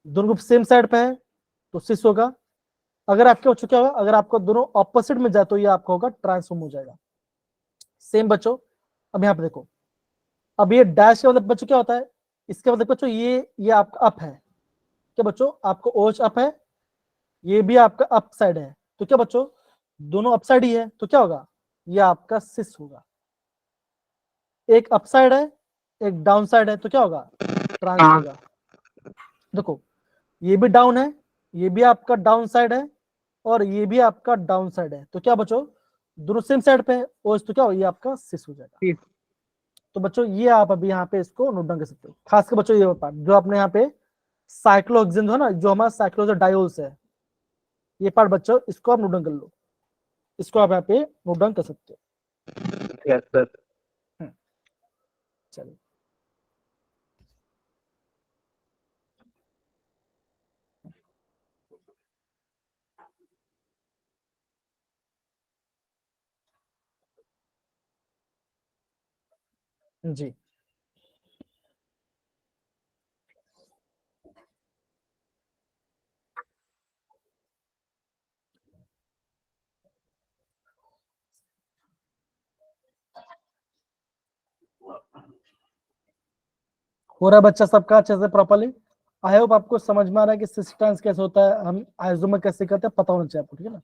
दोनों ग्रुप सेम साइड पे है तो सिस होगा। अगर आपके बच्चों क्या होगा, अगर आपका दोनों ऑपोजिट में जाए तो ये आपका होगा ट्रांसफॉर्म हो जाएगा। सेम बच्चों, अब यहाँ पे देखो, अब ये डैश का मतलब बच्चों क्या होता है, इसके मतलब बच्चों ये आपका अप है, क्या बच्चों, आपका ओच अप है, ये भी आपका अप साइड है, तो क्या बच्चों, दोनों अप साइड ही है, तो क्या होगा, ये आपका सिस होगा। एक अप साइड है, एक डाउन साइड है, तो क्या होगा, ट्रांस होगा। देखो ये भी डाउन है, ये भी आपका डाउन साइड है, और ये भी आपका डाउन साइड है, तो क्या बच्चों, दोनों सेम साइड पे है, और तो क्या हो, ये आपका सिस हो जाएगा। Sis. तो बच्चों ये आप अभी यहाँ पे इसको नोट डाउन कर सकते हो, खासकर बच्चों ये पार्ट जो आपने यहाँ पे साइक्लोहेक्सेन है ना, जो हमारा साइक्लोज डायोल्स है, ये पार्ट बच्चों इसको आप नोट डाउन कर लो, इसको आप यहाँ पे नोट डाउन कर सकते हो। Yes, sir. चलिए जी, हो रहा है बच्चा सबका अच्छे से प्रॉपरली? आई होप आपको समझ में आ रहा है कि सिस्टेंस कैसे होता है, हम आइसोमर कैसे करते हैं, पता होना चाहिए आपको, ठीक है ना।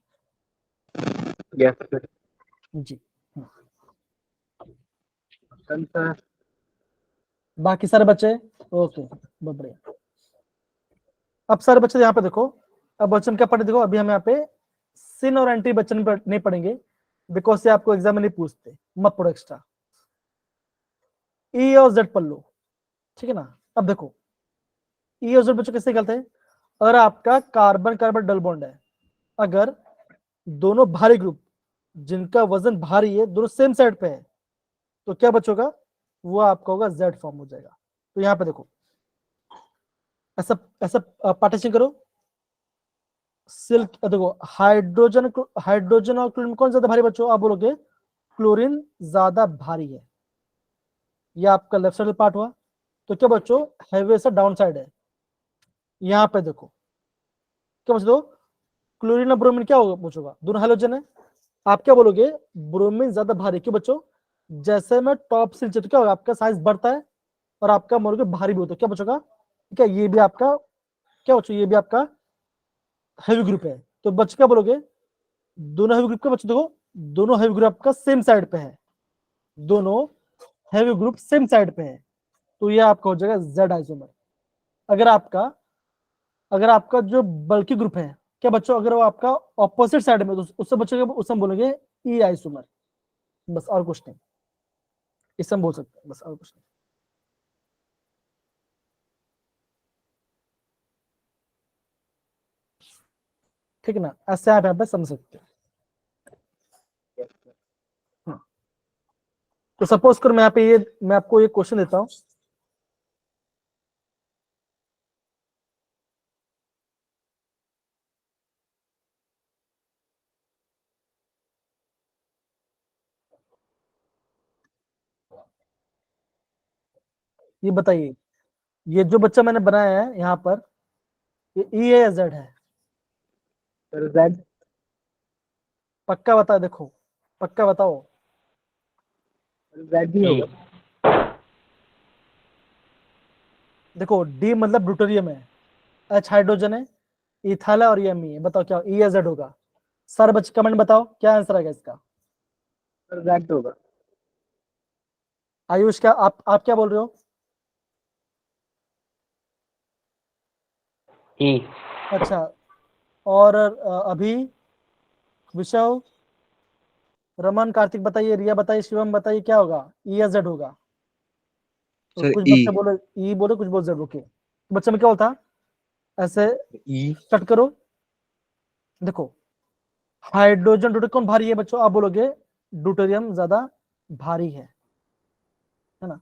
Yes, sir. जी, Done, sir. बाकी सारे बच्चे ओके, बहुत बढ़िया। अब सारे बच्चे यहाँ पे देखो, अब बच्चे हम क्या पढ़े, देखो अभी हम यहाँ पे सिन और एंटी बच्चे नहीं पढ़ेंगे, बिकॉज से आपको एग्जाम में नहीं पूछते, मत पढ़ो एक्स्ट्रा। ई और जेड पढ़ लो, ठीक है ना। अब देखो ई और जेड बच्चों कैसे निकलते हैं, अगर आपका कार्बन कार्बन डबल बॉन्ड है, अगर दोनों भारी ग्रुप जिनका वजन भारी है दोनों सेम साइड पे है, तो क्या बचोगा, वो आपका होगा जेड फॉर्म हो जाएगा। तो यहाँ पे देखो ऐसा ऐसा पार्टीशन करो, सिल्क देखो, हाइड्रोजन और क्लोरीन कौन ज्यादा भारी बच्चों, आप बोलोगे क्लोरीन ज्यादा भारी है, ये आपका लेफ्ट साइड पार्ट हुआ। तो क्या बच्चों, हैवी से डाउन साइड है, यहाँ पे देखो क्या बच्चों, क्लोरीन और ब्रोमीन क्या होगा पूछोगा, दोनों हेलोजन है, आप क्या बोलोगे, ब्रोमीन ज्यादा भारी, क्यों बच्चों, जैसे में टॉप से नीचे तो क्या होगा, आपका साइज बढ़ता है और आपका बोलोगे भारी भी होता है, क्या बचोगा, ठीक है, ये भी आपका क्या बच्चों, ये भी आपका हैवी ग्रुप है, तो बच्चे क्या बोलोगे, दोनों हैवी ग्रुप का बच्चों देखो, दोनों हैवी ग्रुप आपका सेम साइड पे है, दोनों हैवी ग्रुप सेम साइड पे है, तो ये आपका हो जाएगा जेड आइसोमर। अगर आपका जो बल्कि ग्रुप है, क्या बच्चों, अगर वो आपका ऑपोजिट साइड में, तो उससे बच्चों उससे हम बोलेंगे ई आइसोमर, बस और कुछ नहीं, इससे हम बोल सकते हैं, बस और कुछ नहीं। ठीक है ना, ऐसे आप यहाँ पे समझ सकते हैं। तो सपोज कर मैं यहाँ पे मैं आपको ये क्वेश्चन देता हूँ, ये बताइए, ये जो बच्चा मैंने बनाया है यहाँ पर, ये ई है या जेड है? Sir Z. पक्का बता, देखो पक्का बताओ। जेड ही होगा। देखो डी मतलब ड्यूटेरियम है, एच हाइड्रोजन है, इथाइल है और ये एमी है, बताओ क्या ई या जेड होगा? सारे बच्चे कमेंट बताओ क्या आंसर आएगा इसका। सर जेड होगा। आयुष क्या आप क्या बोल रहे हो? E. अच्छा, और अभी, विशव, रमन, कार्तिक बताइए, रिया बताइए, शिवम बताइए क्या होगा, ई या जेड होगा? तो Sir, कुछ E. बच्चे बोले ई, बोले कुछ बोल जेड, ओके। तो बच्चे में क्या होता, ऐसे E. कट करो। देखो हाइड्रोजन ड्यूटेरियम कौन भारी है बच्चों, आप बोलोगे ड्यूटेरियम ज्यादा भारी है ना।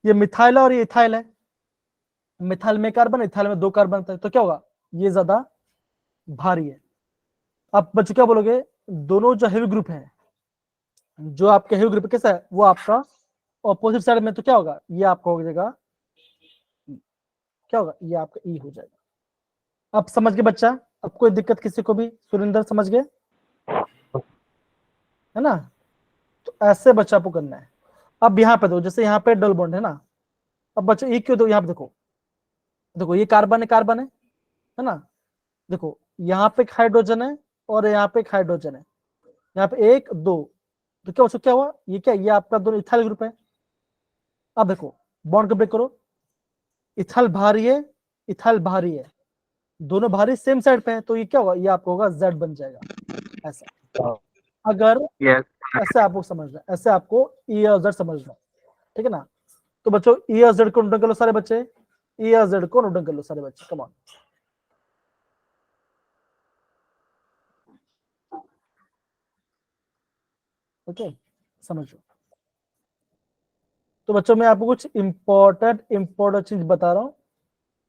ये मिथाइल और ये इथाइल है, मिथाइल में कार्बन, इथाइल में 2 कार्बन है, तो क्या होगा, ये ज्यादा भारी है। आप बच्चों क्या बोलोगे, दोनों जो हेवी ग्रुप है, जो आपके हेवी ग्रुप कैसा है, वो आपका ऑपोजिट साइड में, तो क्या होगा, ये आपका हो जाएगा, क्या होगा, ये आपका ई हो जाएगा। अब समझ गए बच्चा? अब कोई दिक्कत किसी को भी? सुरेंद्र समझ गए है ना? तो ऐसे बच्चा को करना है। अब यहाँ पे दो, जैसे यहाँ पे डबल बॉन्ड है ना, अब बच्चों ई क्यों दो, यहाँ पे देखो, देखो ये कार्बन है, कार्बन है ना, देखो यहाँ पे एक हाइड्रोजन है और यहाँ पे एक हाइड्रोजन है, यहाँ पे 1 2, तो क्या क्या हुआ, ये क्या, ये आपका दोनों इथाइल ग्रुप है। अब देखो बॉन्ड को ब्रेक करो, इथाइल भारी है, इथाइल भारी है, दोनों भारी सेम साइड पे है, तो ये क्या होगा, ये आपको होगा जेड बन जाएगा ऐसा। अगर यस। ऐसे आपको समझना है, ऐसे आपको ई और जेड समझना है, ठीक है ना। तो बच्चों ई और जेड को नोट कर लो सारे बच्चे, ई और जेड को नोट कर लो सारे बच्चे, कम ऑन। ओके, समझो। तो बच्चों मैं आपको कुछ इंपॉर्टेंट चीज बता रहा हूँ,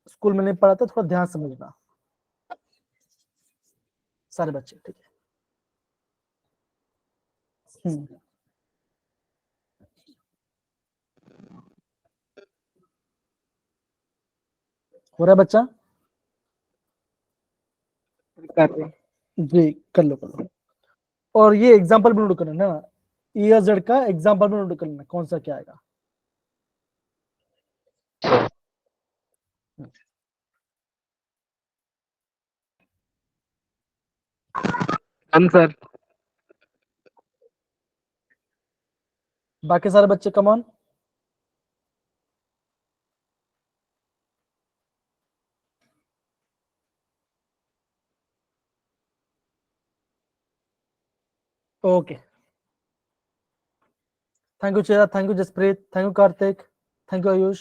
स्कूल में नहीं पढ़ा था, थोड़ा ध्यान समझना सारे बच्चे, ठीक है। हो रहा है बच्चा? कर रहे हैं। जी कर लो कर लो। और ये एग्जाम्पल भी नोट करना है ना, ई और जेड का एग्जाम्पल भी नोट करना, कौन सा क्या आएगा। आंसर। बाकी सारे बच्चे come on. Okay, thank you Chera, thank you Jaspreet, thank you Kartik, thank you Ayush,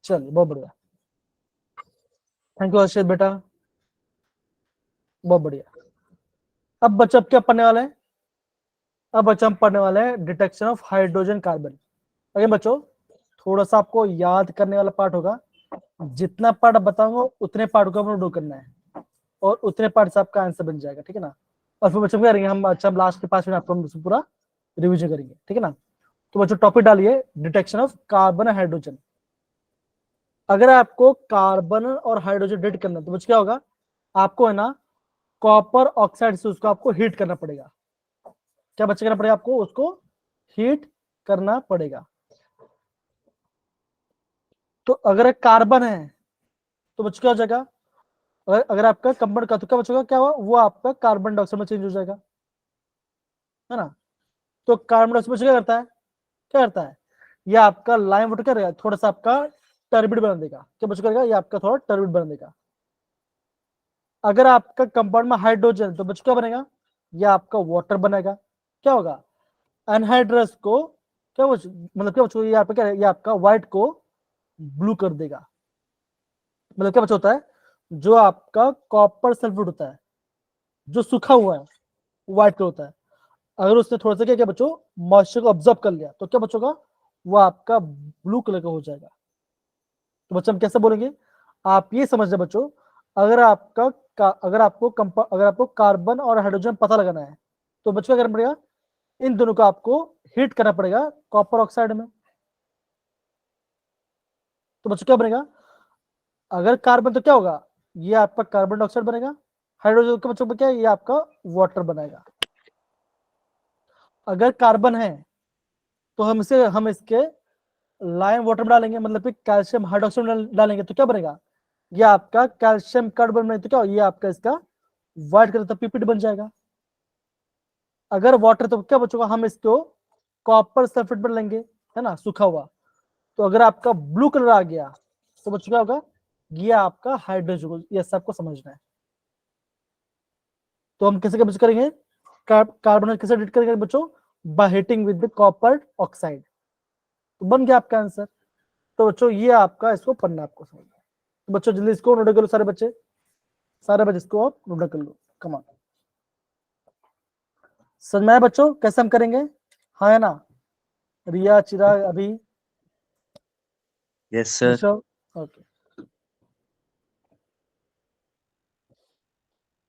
चलिए बहुत बढ़िया, थैंक यू हर्षित बेटा, बहुत बढ़िया। अब बच्चा अब क्या पढ़ने वाला है, अब बच्चा हम पढ़ने वाले हैं डिटेक्शन ऑफ हाइड्रोजन कार्बन। अगर बच्चों थोड़ा सा आपको याद करने वाला पार्ट होगा, जितना पार्ट बताऊंगा उतने पार्ट को आपको नोट करना है, और उतने पार्ट से आपका आंसर बन जाएगा, ठीक है ना। और फिर बच्चों क्या करेंगे हम, अच्छा लास्ट के 5 मिनट आपको हम पूरा रिविजन करेंगे, ठीक है ना। तो बच्चों टॉपिक डालिए डिटेक्शन ऑफ कार्बन और हाइड्रोजन। अगर आपको कार्बन और हाइड्रोजन डिटेक्ट करना है, तो बच्चों क्या होगा, आपको है ना कॉपर ऑक्साइड से उसको आपको हीट करना पड़ेगा। क्या बच्चे करना पड़ेगा आपको, उसको हीट करना पड़ेगा। तो अगर एक कार्बन है तो बच्चों क्या हो जाएगा, अगर आपका कंपाउंड का, तो क्या बचेगा, क्या हुआ, वो आपका कार्बन डाइऑक्साइड में चेंज हो जाएगा, है ना। तो कार्बन डाइऑक्साइड बच्चों क्या करता है, ये आपका लाइम वाटर क्या रहेगा, थोड़ा सा आपका टर्बिड बना देगा। क्या बच्चों करेगा, ये आपका थोड़ा टर्बिड बना देगा। अगर आपका कंपाउंड में हाइड्रोजन, तो बच्चों क्या बनेगा, ये आपका वाटर बनेगा। क्या होगा, अनहाइड्रस को क्या मतलब क्या बच्चों, ये आपका क्या है, ये आपका व्हाइट को ब्लू कर देगा। मतलब क्या बच्चा होता है, जो आपका कॉपर सल्फेट होता है जो सूखा हुआ है व्हाइट कलर होता है, अगर उसने थोड़ा सा क्या क्या बच्चों मॉइस्चर को ऑब्जर्व कर लिया तो क्या बच्चों का, वो आपका ब्लू कलर का हो जाएगा। तो बच्चे हम कैसे बोलेंगे, आप ये समझ रहे बच्चों, अगर अगर आपको कार्बन और हाइड्रोजन पता लगाना है तो बच्चों क्या करना पड़ेगा, इन दोनों को आपको हीट करना पड़ेगा कॉपर ऑक्साइड में। तो बच्चों क्या बनेगा, अगर कार्बन तो क्या होगा, ये आपका कार्बन डाइऑक्साइड बनेगा, हाइड्रोजन के बच्चों में क्या है, ये आपका वाटर बनाएगा। अगर कार्बन है तो हम इसके लाइम वाटर में डालेंगे, मतलब कि कैल्शियम हाइड्रोक्साइड में डालेंगे तो क्या बनेगा, ये आपका कैल्शियम कार्बन बने, तो क्या ये आपका इसका व्हाइट कलर का पीपीटी बन जाएगा। अगर वाटर तो क्या बचेगा, हम इसको कॉपर सल्फेट में लेंगे, है ना, सूखा हुआ। तो अगर आपका ब्लू कलर आ गया तो बच्चों क्या होगा, ये आपका हाइड्रोजन, ये सबको समझना है। तो हम कैसे बच्चों करेंगे, कार्बन कैसे डिट करेंगे बच्चों, by heating with the copper oxide. तो बन गया आपका आंसर। तो बच्चों ये आपका, इसको पढ़ना आपको समझना है। तो बच्चों जल्दी इसको नोट कर लो, सारे बच्चे इसको आप नोट कर लो। कमान, समझ में आया बच्चों कैसे हम करेंगे, हाँ है ना, रिया, चिराग, अभी, yes sir. Rishabh, okay.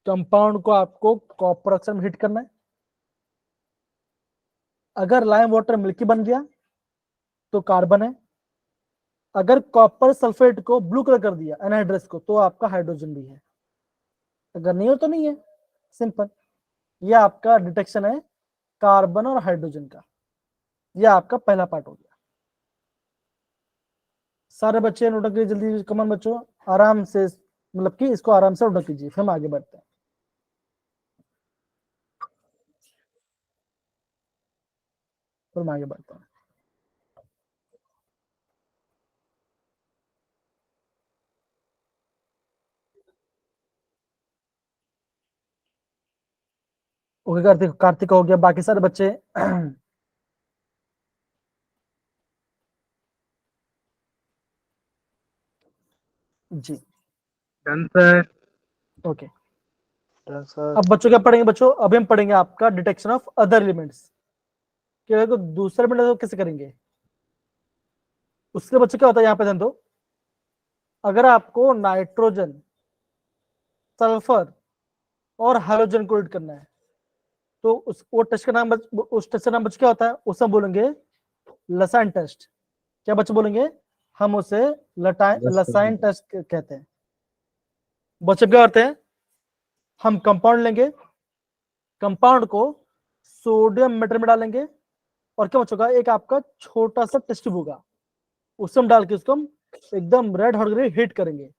Compound को आपको कॉपर ऑक्साइड में हीट करना है। अगर लाइम वाटर मिल्की बन गया तो कार्बन है, अगर कॉपर सल्फेट को ब्लू कलर कर दिया एनहाइड्रस को तो आपका हाइड्रोजन भी है, अगर नहीं हो तो नहीं है, सिंपल। ये आपका डिटेक्शन है कार्बन और हाइड्रोजन का। ये आपका पहला पार्ट हो गया। सारे बच्चे नोट कीजिए जल्दी, कमन बच्चों आराम से, मतलब कि इसको आराम से नोट कीजिए, फिर हम आगे बढ़ते हैं। फिर हम आगे बढ़ते हैं। ओके कार्तिक, कार्तिक हो गया, बाकी सारे बच्चे जी डन सर। ओके। सर अब बच्चों क्या पढ़ेंगे बच्चों, अभी हम पढ़ेंगे आपका डिटेक्शन ऑफ अदर एलिमेंट्स। क्या तो दूसरे एलिमेंट तो कैसे करेंगे, उसके बच्चों क्या होता है यहाँ पे ध्यान दो। अगर आपको नाइट्रोजन, सल्फर और हाइड्रोजन को रीड करना है तो वो टेस्ट का नाम उस टेस्ट का नाम बच्चों क्या होता है, उसे हम बोलेंगे लसाइन टेस्ट। क्या बच्चे बोलेंगे, हम उसे लसाइन टेस्ट कहते हैं। बच्चे क्या करते हैं, हम कंपाउंड लेंगे, कंपाउंड को सोडियम मेटर में डालेंगे, और क्या बच्चों का एक आपका छोटा सा टेस्ट ट्यूब होगा, उसमें हम डाल के उसको हम एकदम रेड हॉट करके हीट करेंगे।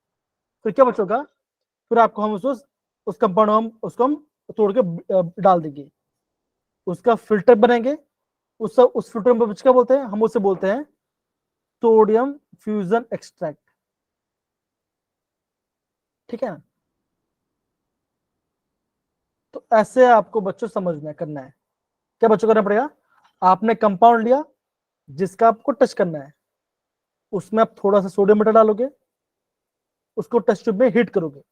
फिर क्या बच्चों का, फिर आपको हम उस कंपाउंड हम उसको हम तोड़ के डाल देंगे, उसका फिल्टर बनेंगे। उस फिल्टर में क्या बोलते हैं, हम उसे बोलते हैं सोडियम फ्यूजन एक्सट्रैक्ट। ठीक है, तो ऐसे आपको बच्चों समझना करना है। क्या बच्चों करना पड़ेगा, आपने कंपाउंड लिया जिसका आपको टेस्ट करना है, उसमें आप थोड़ा सा सोडियम मेटर डालोगे, उसको टेस्ट ट्यूब में हीट करोगे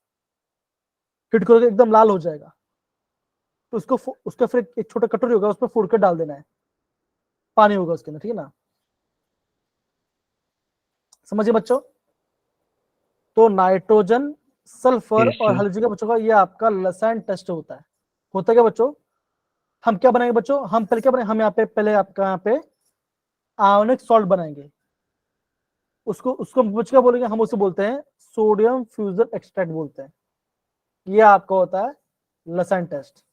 एकदम लाल हो जाएगा, तो उसका फिर एक छोटा कटोरी होगा, उसमें फोड़ कर डाल देना है, पानी होगा उसके अंदर, ठीक है ना। समझिए बच्चों, तो नाइट्रोजन, सल्फर Yes, और sir. हाइड्रोजन का बच्चों का ये आपका लसाइन टेस्ट होता है। होता क्या बच्चों, हम क्या बनाएंगे बच्चों, हम पहले क्या बनाएंगे, हम यहाँ पे पहले आपका यहाँ पे आयोनिक सॉल्ट बनाएंगे, उसको उसको बच्चों क्या बोलेंगे, हम उसे बोलते हैं सोडियम फ्यूजन एक्सट्रैक्ट बोलते हैं। ये आपका होता है लसाइन टेस्ट।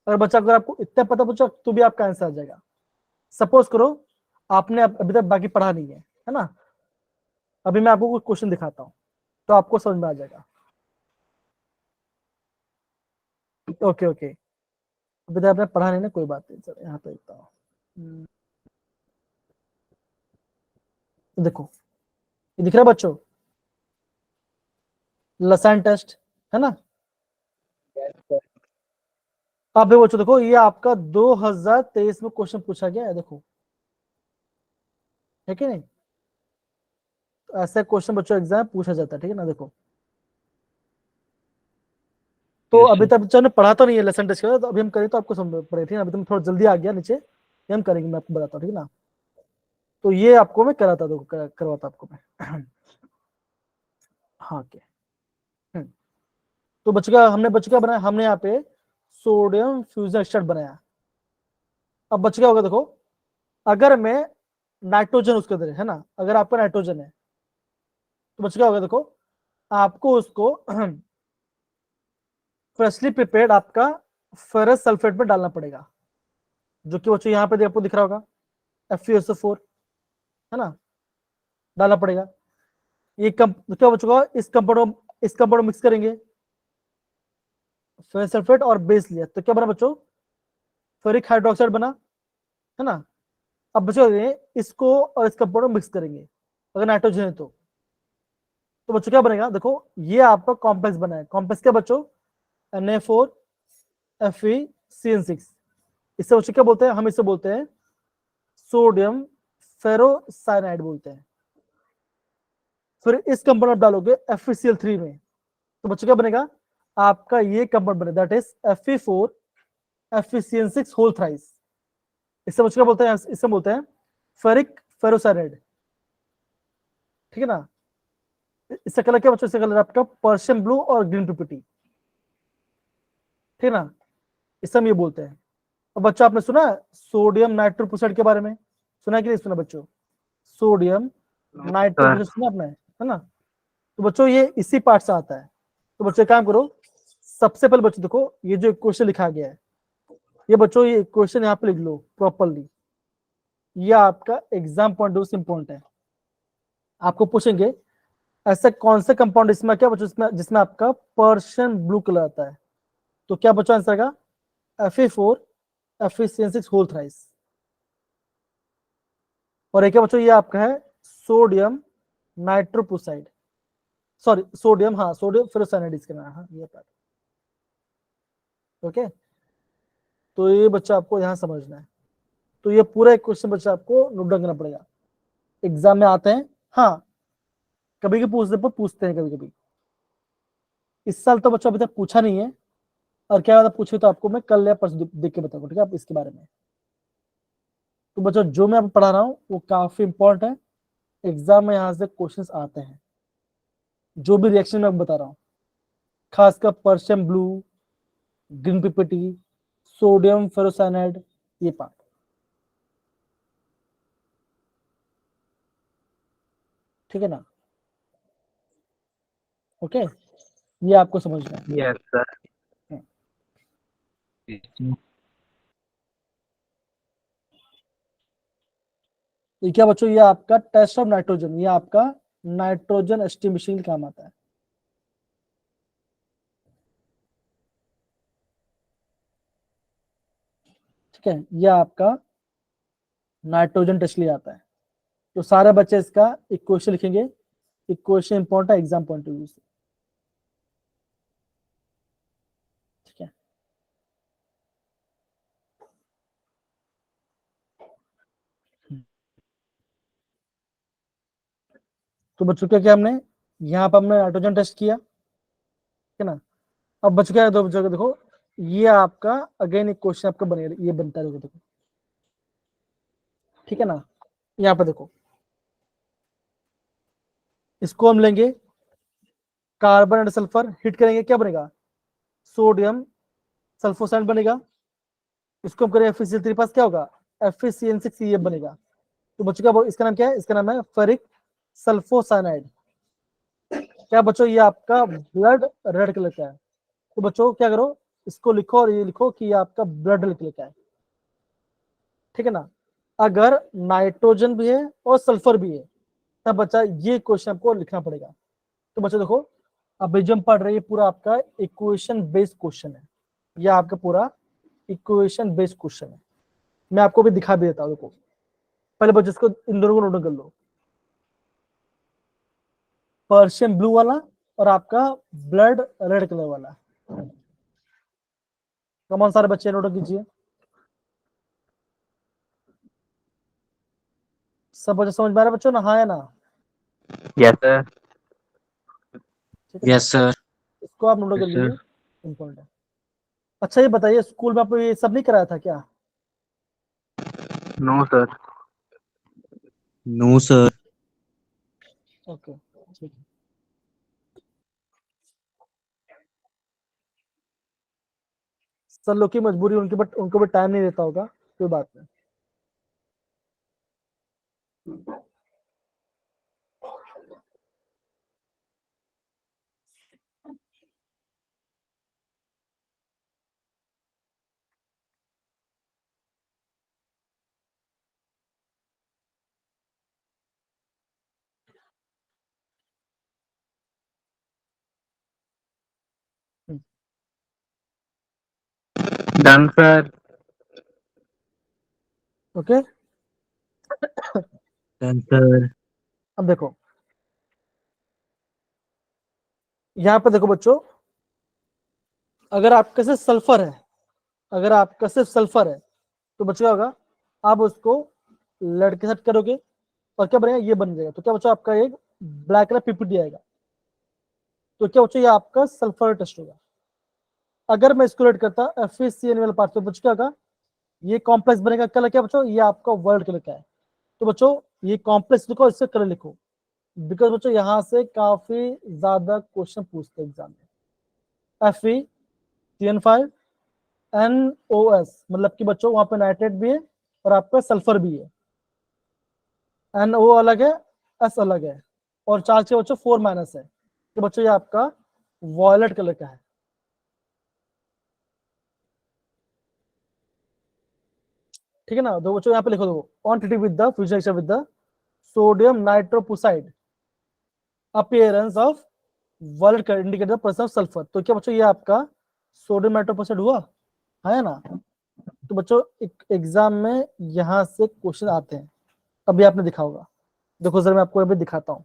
अगर बच्चा, अगर आपको इतना पता बच्चा तो भी आपका आंसर आ जाएगा। सपोज करो आपने अभी तक बाकी पढ़ा नहीं है ना, अभी मैं आपको कुछ क्वेश्चन दिखाता हूँ तो आपको समझ में आ जाएगा। ओके ओके, अभी तक आपने पढ़ा नहीं ना, कोई बात नहीं, चलो यहाँ पे लिखता हूँ। देखो ये दिख रहा है बच्चों, लसान टेस्ट है ना। अब बच्चों देखो, ये आपका 2023 में क्वेश्चन पूछा गया है, देखो है कि नहीं। ऐसा क्वेश्चन बच्चों एग्जाम पूछा जाता है, ठीक है ना। देखो तो Yes, अभी sir. तक बच्चों ने पढ़ा तो नहीं है लेसन टेस्ट के, तो अभी हम करें तो आपको समझ पड़े, ठीक है ना। अभी तुम थोड़ा जल्दी आ गया नीचे, ये हम करेंगे, मैं आपको बताता हूँ, ठीक है ना। तो ये आपको मैं कराता, देखो करवाता आपको मैं हाँ क्या तो बच्चों का बनाया हमने यहाँ पे सोडियम फ्यूजन स्टेट बनाया। अब बच्चों क्या होगा, देखो अगर मैं नाइट्रोजन उसके अंदर है ना, अगर आपका नाइट्रोजन है तो बच्चों क्या होगा, देखो आपको उसको फ्रेशली प्रिपेयर्ड आपका फेरस सल्फेट में डालना पड़ेगा, जो कि बच्चों यहाँ पे आपको दिख रहा होगा FeSO4 है ना, डालना पड़ेगा। ये क्या बच्चों का, इस कंपाउंड मिक्स करेंगे, फेरस सल्फेट और बेस लिया तो क्या बना बच्चों, फेरिक हाइड्रोक्साइड बना, है ना। अब बच्चों इसको और इस कंपाउंड मिक्स करेंगे, अगर नाइट्रोजन है तो बच्चों क्या बनेगा, देखो ये आपका कॉम्प्लेक्स बना है। कॉम्प्लेक्स क्या बच्चों, Na4Fe CN6। इससे बच्चों क्या बोलते हैं, हम इसे बोलते हैं सोडियम फेरोसाइनाइड बोलते हैं। फिर इस कंपाउंड आप डालोगे FeCl3 में, तो बच्चों क्या बनेगा, आपका ये कंपाउंड बनेगा, that is Fe4FeCN6 whole thrice. इससे बच्चों क्या बोलते हैं, इससे बोलते हैं फेरिक फेरोसाइनाइड, ठीक है ना। इसका कलर क्या बच्चों, इसका कलर आपका पर्शियन ब्लू और ग्रीन पीपीटी, ठीक है ना। इससे हम ये बोलते हैं। और बच्चों आपने सुना सोडियम नाइट्रोप्रोसाइड के बारे में, सुना है कि नहीं सुना बच्चों, सोडियम Sir. नाइट्रोप्रोसाइड सुना आपने, है ना। तो बच्चों ये इसी पार्ट से आता है। तो बच्चों काम करो, सबसे पहले बच्चों देखो ये जो क्वेश्चन लिखा गया है, ये बच्चों ये क्वेश्चन यहाँ पे लिख लो प्रॉपरली, ये आपका exam point of view important है। आपको पूछेंगे ऐसा कौन सा कंपाउंड इसमें क्या बच्चों, इसमें जिसमें आपका पर्शियन ब्लू कलर आता है, तो क्या बच्चों आंसर आएगा Fe4FeCN6 होल थ्राइस। और एक है बच्चों ये आपका है सोडियम नाइट्रोप्रोसाइड, सॉरी सोडियम, हाँ सोडियम फेरोसाइनाइड इसका नाम, हाँ ये पार्ट, ओके। तो ये बच्चा आपको यहाँ समझना है। तो ये पूरा एक क्वेश्चन बच्चा आपको नोट डाउन करना पड़ेगा, एग्जाम में आते हैं। हाँ कभी कभी पूछने पर पूछते हैं कभी कभी, इस साल तो बच्चों अभी तक पूछा नहीं है, और क्या बात पूछे तो आपको मैं कल या परसों देख के बताऊंगा, ठीक है, आप इसके बारे में। तो बच्चों जो मैं आपको पढ़ा रहा हूँ वो काफी इंपॉर्टेंट है, एग्जाम में यहाँ से क्वेश्चंस आते हैं, जो भी रिएक्शन मैं आपको बता रहा हूँ, खासकर Persian blue, green PPT, sodium ferrocyanide, ये पार्ट, ठीक है ना, ओके। ये आपको समझना है। Yes, sir. ये क्या बच्चों, ये आपका टेस्ट ऑफ नाइट्रोजन, ये आपका नाइट्रोजन एस्टिमेशन के काम आता है, ठीक है। ये आपका नाइट्रोजन टेस्ट लिया आता है। तो सारे बच्चे इसका इक्वेशन लिखेंगे, इक्वेशन इंपॉर्टेंट है एग्जाम पॉइंट ऑफ व्यू से, ठीक है। तो बच्चों क्या किया हमने, यहाँ पर हमने नाइट्रोजन टेस्ट किया, ठीक है ना। अब बच्चों क्या है, दो बच्चों को देखो, ये आपका अगेन एक क्वेश्चन आपका बनेगा, ये बनता है, देखो ठीक है ना। यहाँ पे देखो, इसको हम लेंगे, कार्बन एंड सल्फर हिट करेंगे, क्या बनेगा, सोडियम सल्फोसाइड बनेगा। इसको हम करें FeCl3 पास, क्या होगा, FeCN6 बनेगा। तो बच्चों क्या, इसका नाम क्या है, इसका नाम है फेरिक सल्फोसाइनाइड। क्या बच्चों, ये आपका ब्लड रेड कलर का है। तो बच्चों क्या करो, इसको लिखो और ये लिखो कि ये आपका ब्लड रेड कलर का है, ठीक है ना। अगर नाइट्रोजन भी है और सल्फर भी है तब बच्चा ये क्वेश्चन आपको लिखना पड़ेगा। तो बच्चों देखो, अभी जो हम पढ़ रहे हैं पूरा आपका इक्वेशन बेस्ड क्वेश्चन है, यह आपका पूरा इक्वेशन बेस्ड क्वेश्चन है। मैं आपको भी दिखा भी देता हूँ। देखो पहले बच्चों इसको इन दोनों को नोट कर लो, पर्शियन ब्लू वाला और आपका ब्लड रेड कलर वाला। कौन सारे बच्चे नोट कीजिए, सब बच्चे समझ में आ रहे बच्चों ना, हाँ या ना? Yes, sir. ठीक है, Yes, sir. इसको आप नोट कर Yes, sir. लीजिए, इम्पोर्टेंट है। अच्छा ये बताइए, स्कूल में आपको ये सब नहीं कराया था क्या? No, sir. No, sir. Okay ठीक है। सर लोग की मजबूरी उनकी, बट उनको भी टाइम नहीं देता होगा, कोई बात नहीं। Done, sir. Okay Done, sir. अब देखो यहाँ पे देखो बच्चों, अगर आपके से सल्फर है, अगर आपका सिर्फ सल्फर है तो बच्चों क्या होगा, आप उसको लड़के साथ करोगे और क्या बनेगा, ये बन जाएगा। तो क्या बच्चों आपका एक ब्लैक कलर पीपीटी आएगा। तो क्या बच्चों ये आपका सल्फर टेस्ट होगा। अगर मैं इसको रेड करता FeCN वाला पार्ट, तो बच्चों क्या होगा, ये कॉम्प्लेक्स बनेगा। कलर क्या बच्चों, ये आपका वर्ल्ड कलर का है। तो बच्चों ये कॉम्प्लेक्स लिखो, इससे कलर लिखो, बिकॉज बच्चों यहाँ से काफी ज्यादा क्वेश्चन पूछते हैं एग्जाम में। FeCN5 NOS, मतलब कि बच्चों वहां पे नाइट्रेट भी है और आपका सल्फर भी है। NO अलग है, S अलग है, और चार्ज के बच्चों 4- है। तो बच्चों ये आपका वॉयलेट कलर का है। ठीक है ना? तो बच्चों यहाँ पे लिखो, दो quantity with the fusion with the sodium nitroprusside appearance of violet colour indicate the presence of sulphur. तो क्या बच्चों ये आपका सोडियम नाइट्रोपुसाइड हुआ है ना? तो बच्चों एग्जाम में यहाँ से क्वेश्चन आते हैं। अभी आपने दिखा होगा, देखो सर मैं आपको अभी दिखाता हूँ।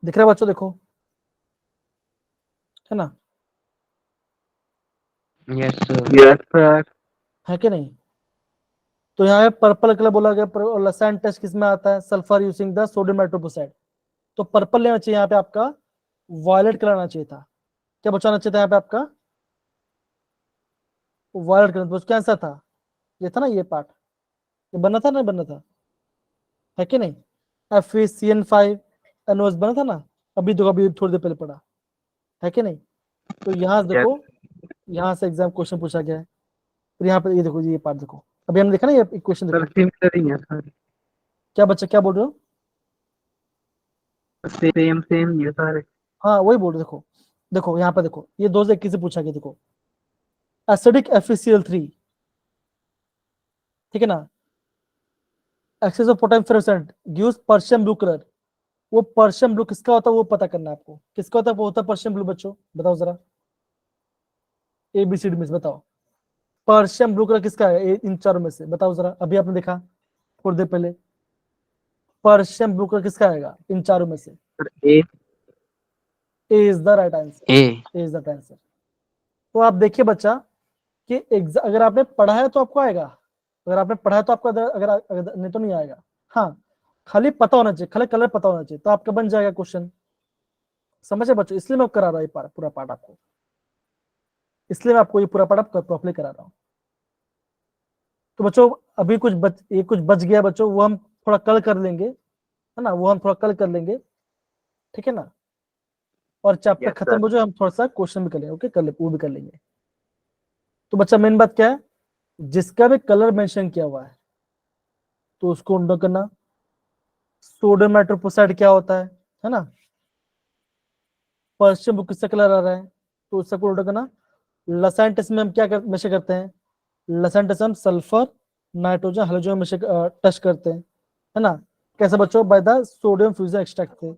दिख रहा है बच्चों, देखो है ना? Yes, sir. Yes, sir. है कि नहीं? तो यहाँ पे पर्पल कलर बोला गया, लसान टेस्ट किसमें आता है, सल्फर यूजिंग द सोडियम नाइट्रोपुसाइड। तो पर्पल लेना चाहिए यहाँ पे आपका, वॉयलेट कलर आना चाहिए था। क्या बचाना चाहिए था यहाँ पे आपका, वॉयलेट कलर। तो क्या आंसर था, ये था ना, ये पार्ट, ये बनना था ना, बनना था, है कि नहीं? FeCN5 NOS बना था ना, अभी देखो, अभी थोड़ी देर पहले पढ़ा, है कि नहीं? तो यहाँ से Yes. देखो, यहाँ से एग्जाम क्वेश्चन पूछा गया है। फिर यहाँ पे ये देखो, ये पार्ट देखो, अभी हमने देखा ना, ये क्वेश्चन Sir, देखो। similar ही है sir. क्या बच्चा क्या बोल रहे हो? Same ही है sir. हाँ वही बोल रहे, देखो देखो यहाँ पे देखो, ये 2021 से पूछा गया। देखो एसिडिक FeCl3, ठीक है ना, excess of potassium ferrocyanide gives Prussian blue colour. वो पर्शियन ब्लू किसका होता है, वो पता करना है आपको। किसका होता है, वो होता है पर्शियन ब्लू। बच्चों बताओ जरा, ABCD में से बताओ, पर्शियन ब्लू कलर किसका है इन चारों में से, बताओ जरा। अभी आपने देखा थोड़ी देर पहले, पर्शियन ब्लू कलर किसका आएगा इन चारों में से? Sir, A. A is the right answer, A. A is the right answer. तो आप देखिए बच्चा कि अगर आपने पढ़ा है तो आपको आएगा, अगर आपने पढ़ा है तो आपको, अगर नहीं तो नहीं आएगा। हाँ खाली पता होना चाहिए, खाली कलर पता होना चाहिए, तो आपका बन जाएगा क्वेश्चन। समझे बच्चों? इसलिए मैं करा रहा हूँ ये पूरा पार्ट आपको, इसलिए मैं आपको ये पूरा पार्ट प्रॉपर्ली करा रहा हूँ। तो बच्चों अभी ये कुछ बच गया बच्चों, वो हम थोड़ा कल कर लेंगे, है ना, वो हम थोड़ा कल कर लेंगे, ठीक है ना? और चैप्टर Yes, खत्म sir. हो जाए, हम थोड़ा सा क्वेश्चन भी कर लेंगे, ओके, वो भी कर लेंगे। तो बच्चा मेन बात क्या है, जिसका भी कलर मेंशन किया हुआ है तो उसको नोट करना। सोडियम नाइट्रोपोसाइड क्या होता है ना? पर्शियम ब्लू किसका कलर आ रहा है, तो उसको नोट करना। लसान टेस्ट में हम क्या मेजर करते हैं, लसान टेस्ट हम सल्फर नाइट्रोजन हाइड्रोजन में से टच करते हैं, है ना। कैसे बच्चों, by the sodium fusion extract थे।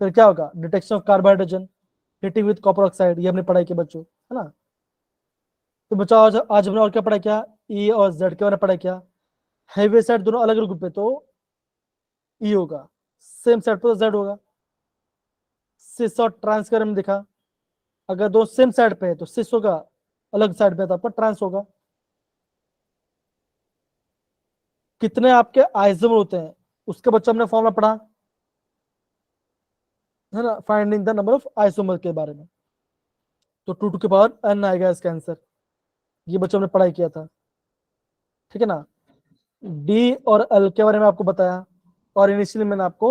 फिर क्या होगा, detection of carbon hydrogen, heating with copper oxide, ये हमने पढ़ाई की बच्चों, है ना। तो बच्चों आज हमने और क्या पढ़ा, क्या ई और जेड के बारे में पढ़ा, क्या हैवी साइड दोनों अलग अलग ग्रुप पे तो ई होगा, सेम साइड पे तो जेड होगा। सिस और ट्रांस के बारे में देखा, अगर दो सेम साइड पे है तो सिस होगा, अलग साइड पे तो आपका ट्रांस होगा। कितने आपके आइसोमर होते हैं उसके बच्चों हमने फॉर्मूला पढ़ा, है ना, finding the number of isomer के बारे में। तो 2 टू पावर n आएगा इसका आंसर, ये बच्चों हमने पढ़ाई किया था, ठीक है ना। डी और एल के बारे में आपको बताया, और इनिशियली मैंने आपको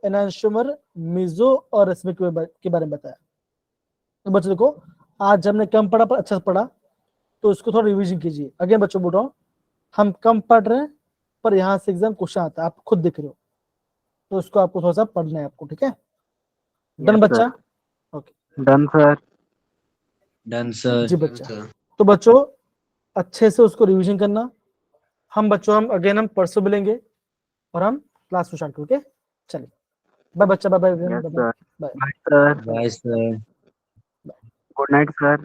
एनांशोमर, मीजो और रेसमिक के बारे में बताया। तो बच्चों देखो, आज हमने कम पढ़ा पर अच्छा से पढ़ा, तो इसको थोड़ा रिवीजन कीजिए। अगेन बच्चों बोल रहा हूँ, हम कम पढ़ रहे हैं पर यहाँ से एग्जाम क्वेश्चन आता है, आप खुद देख रहे हो, तो इसको आपको थोड़ा सा पढ़ना है आपको, ठीक है। डन Yes, बच्चा, sir. Okay Done, sir. Done sir. जी बच्चा। तो बच्चों अच्छे से उसको रिवीजन करना। हम बच्चों हम अगेन हम परसों मिलेंगे और हम क्लास को स्टार्ट करेंगे। चलिए बाय बच्चा, bye bye Yes, bye sir. Bye. Bye, sir. Bye sir. Good night, sir.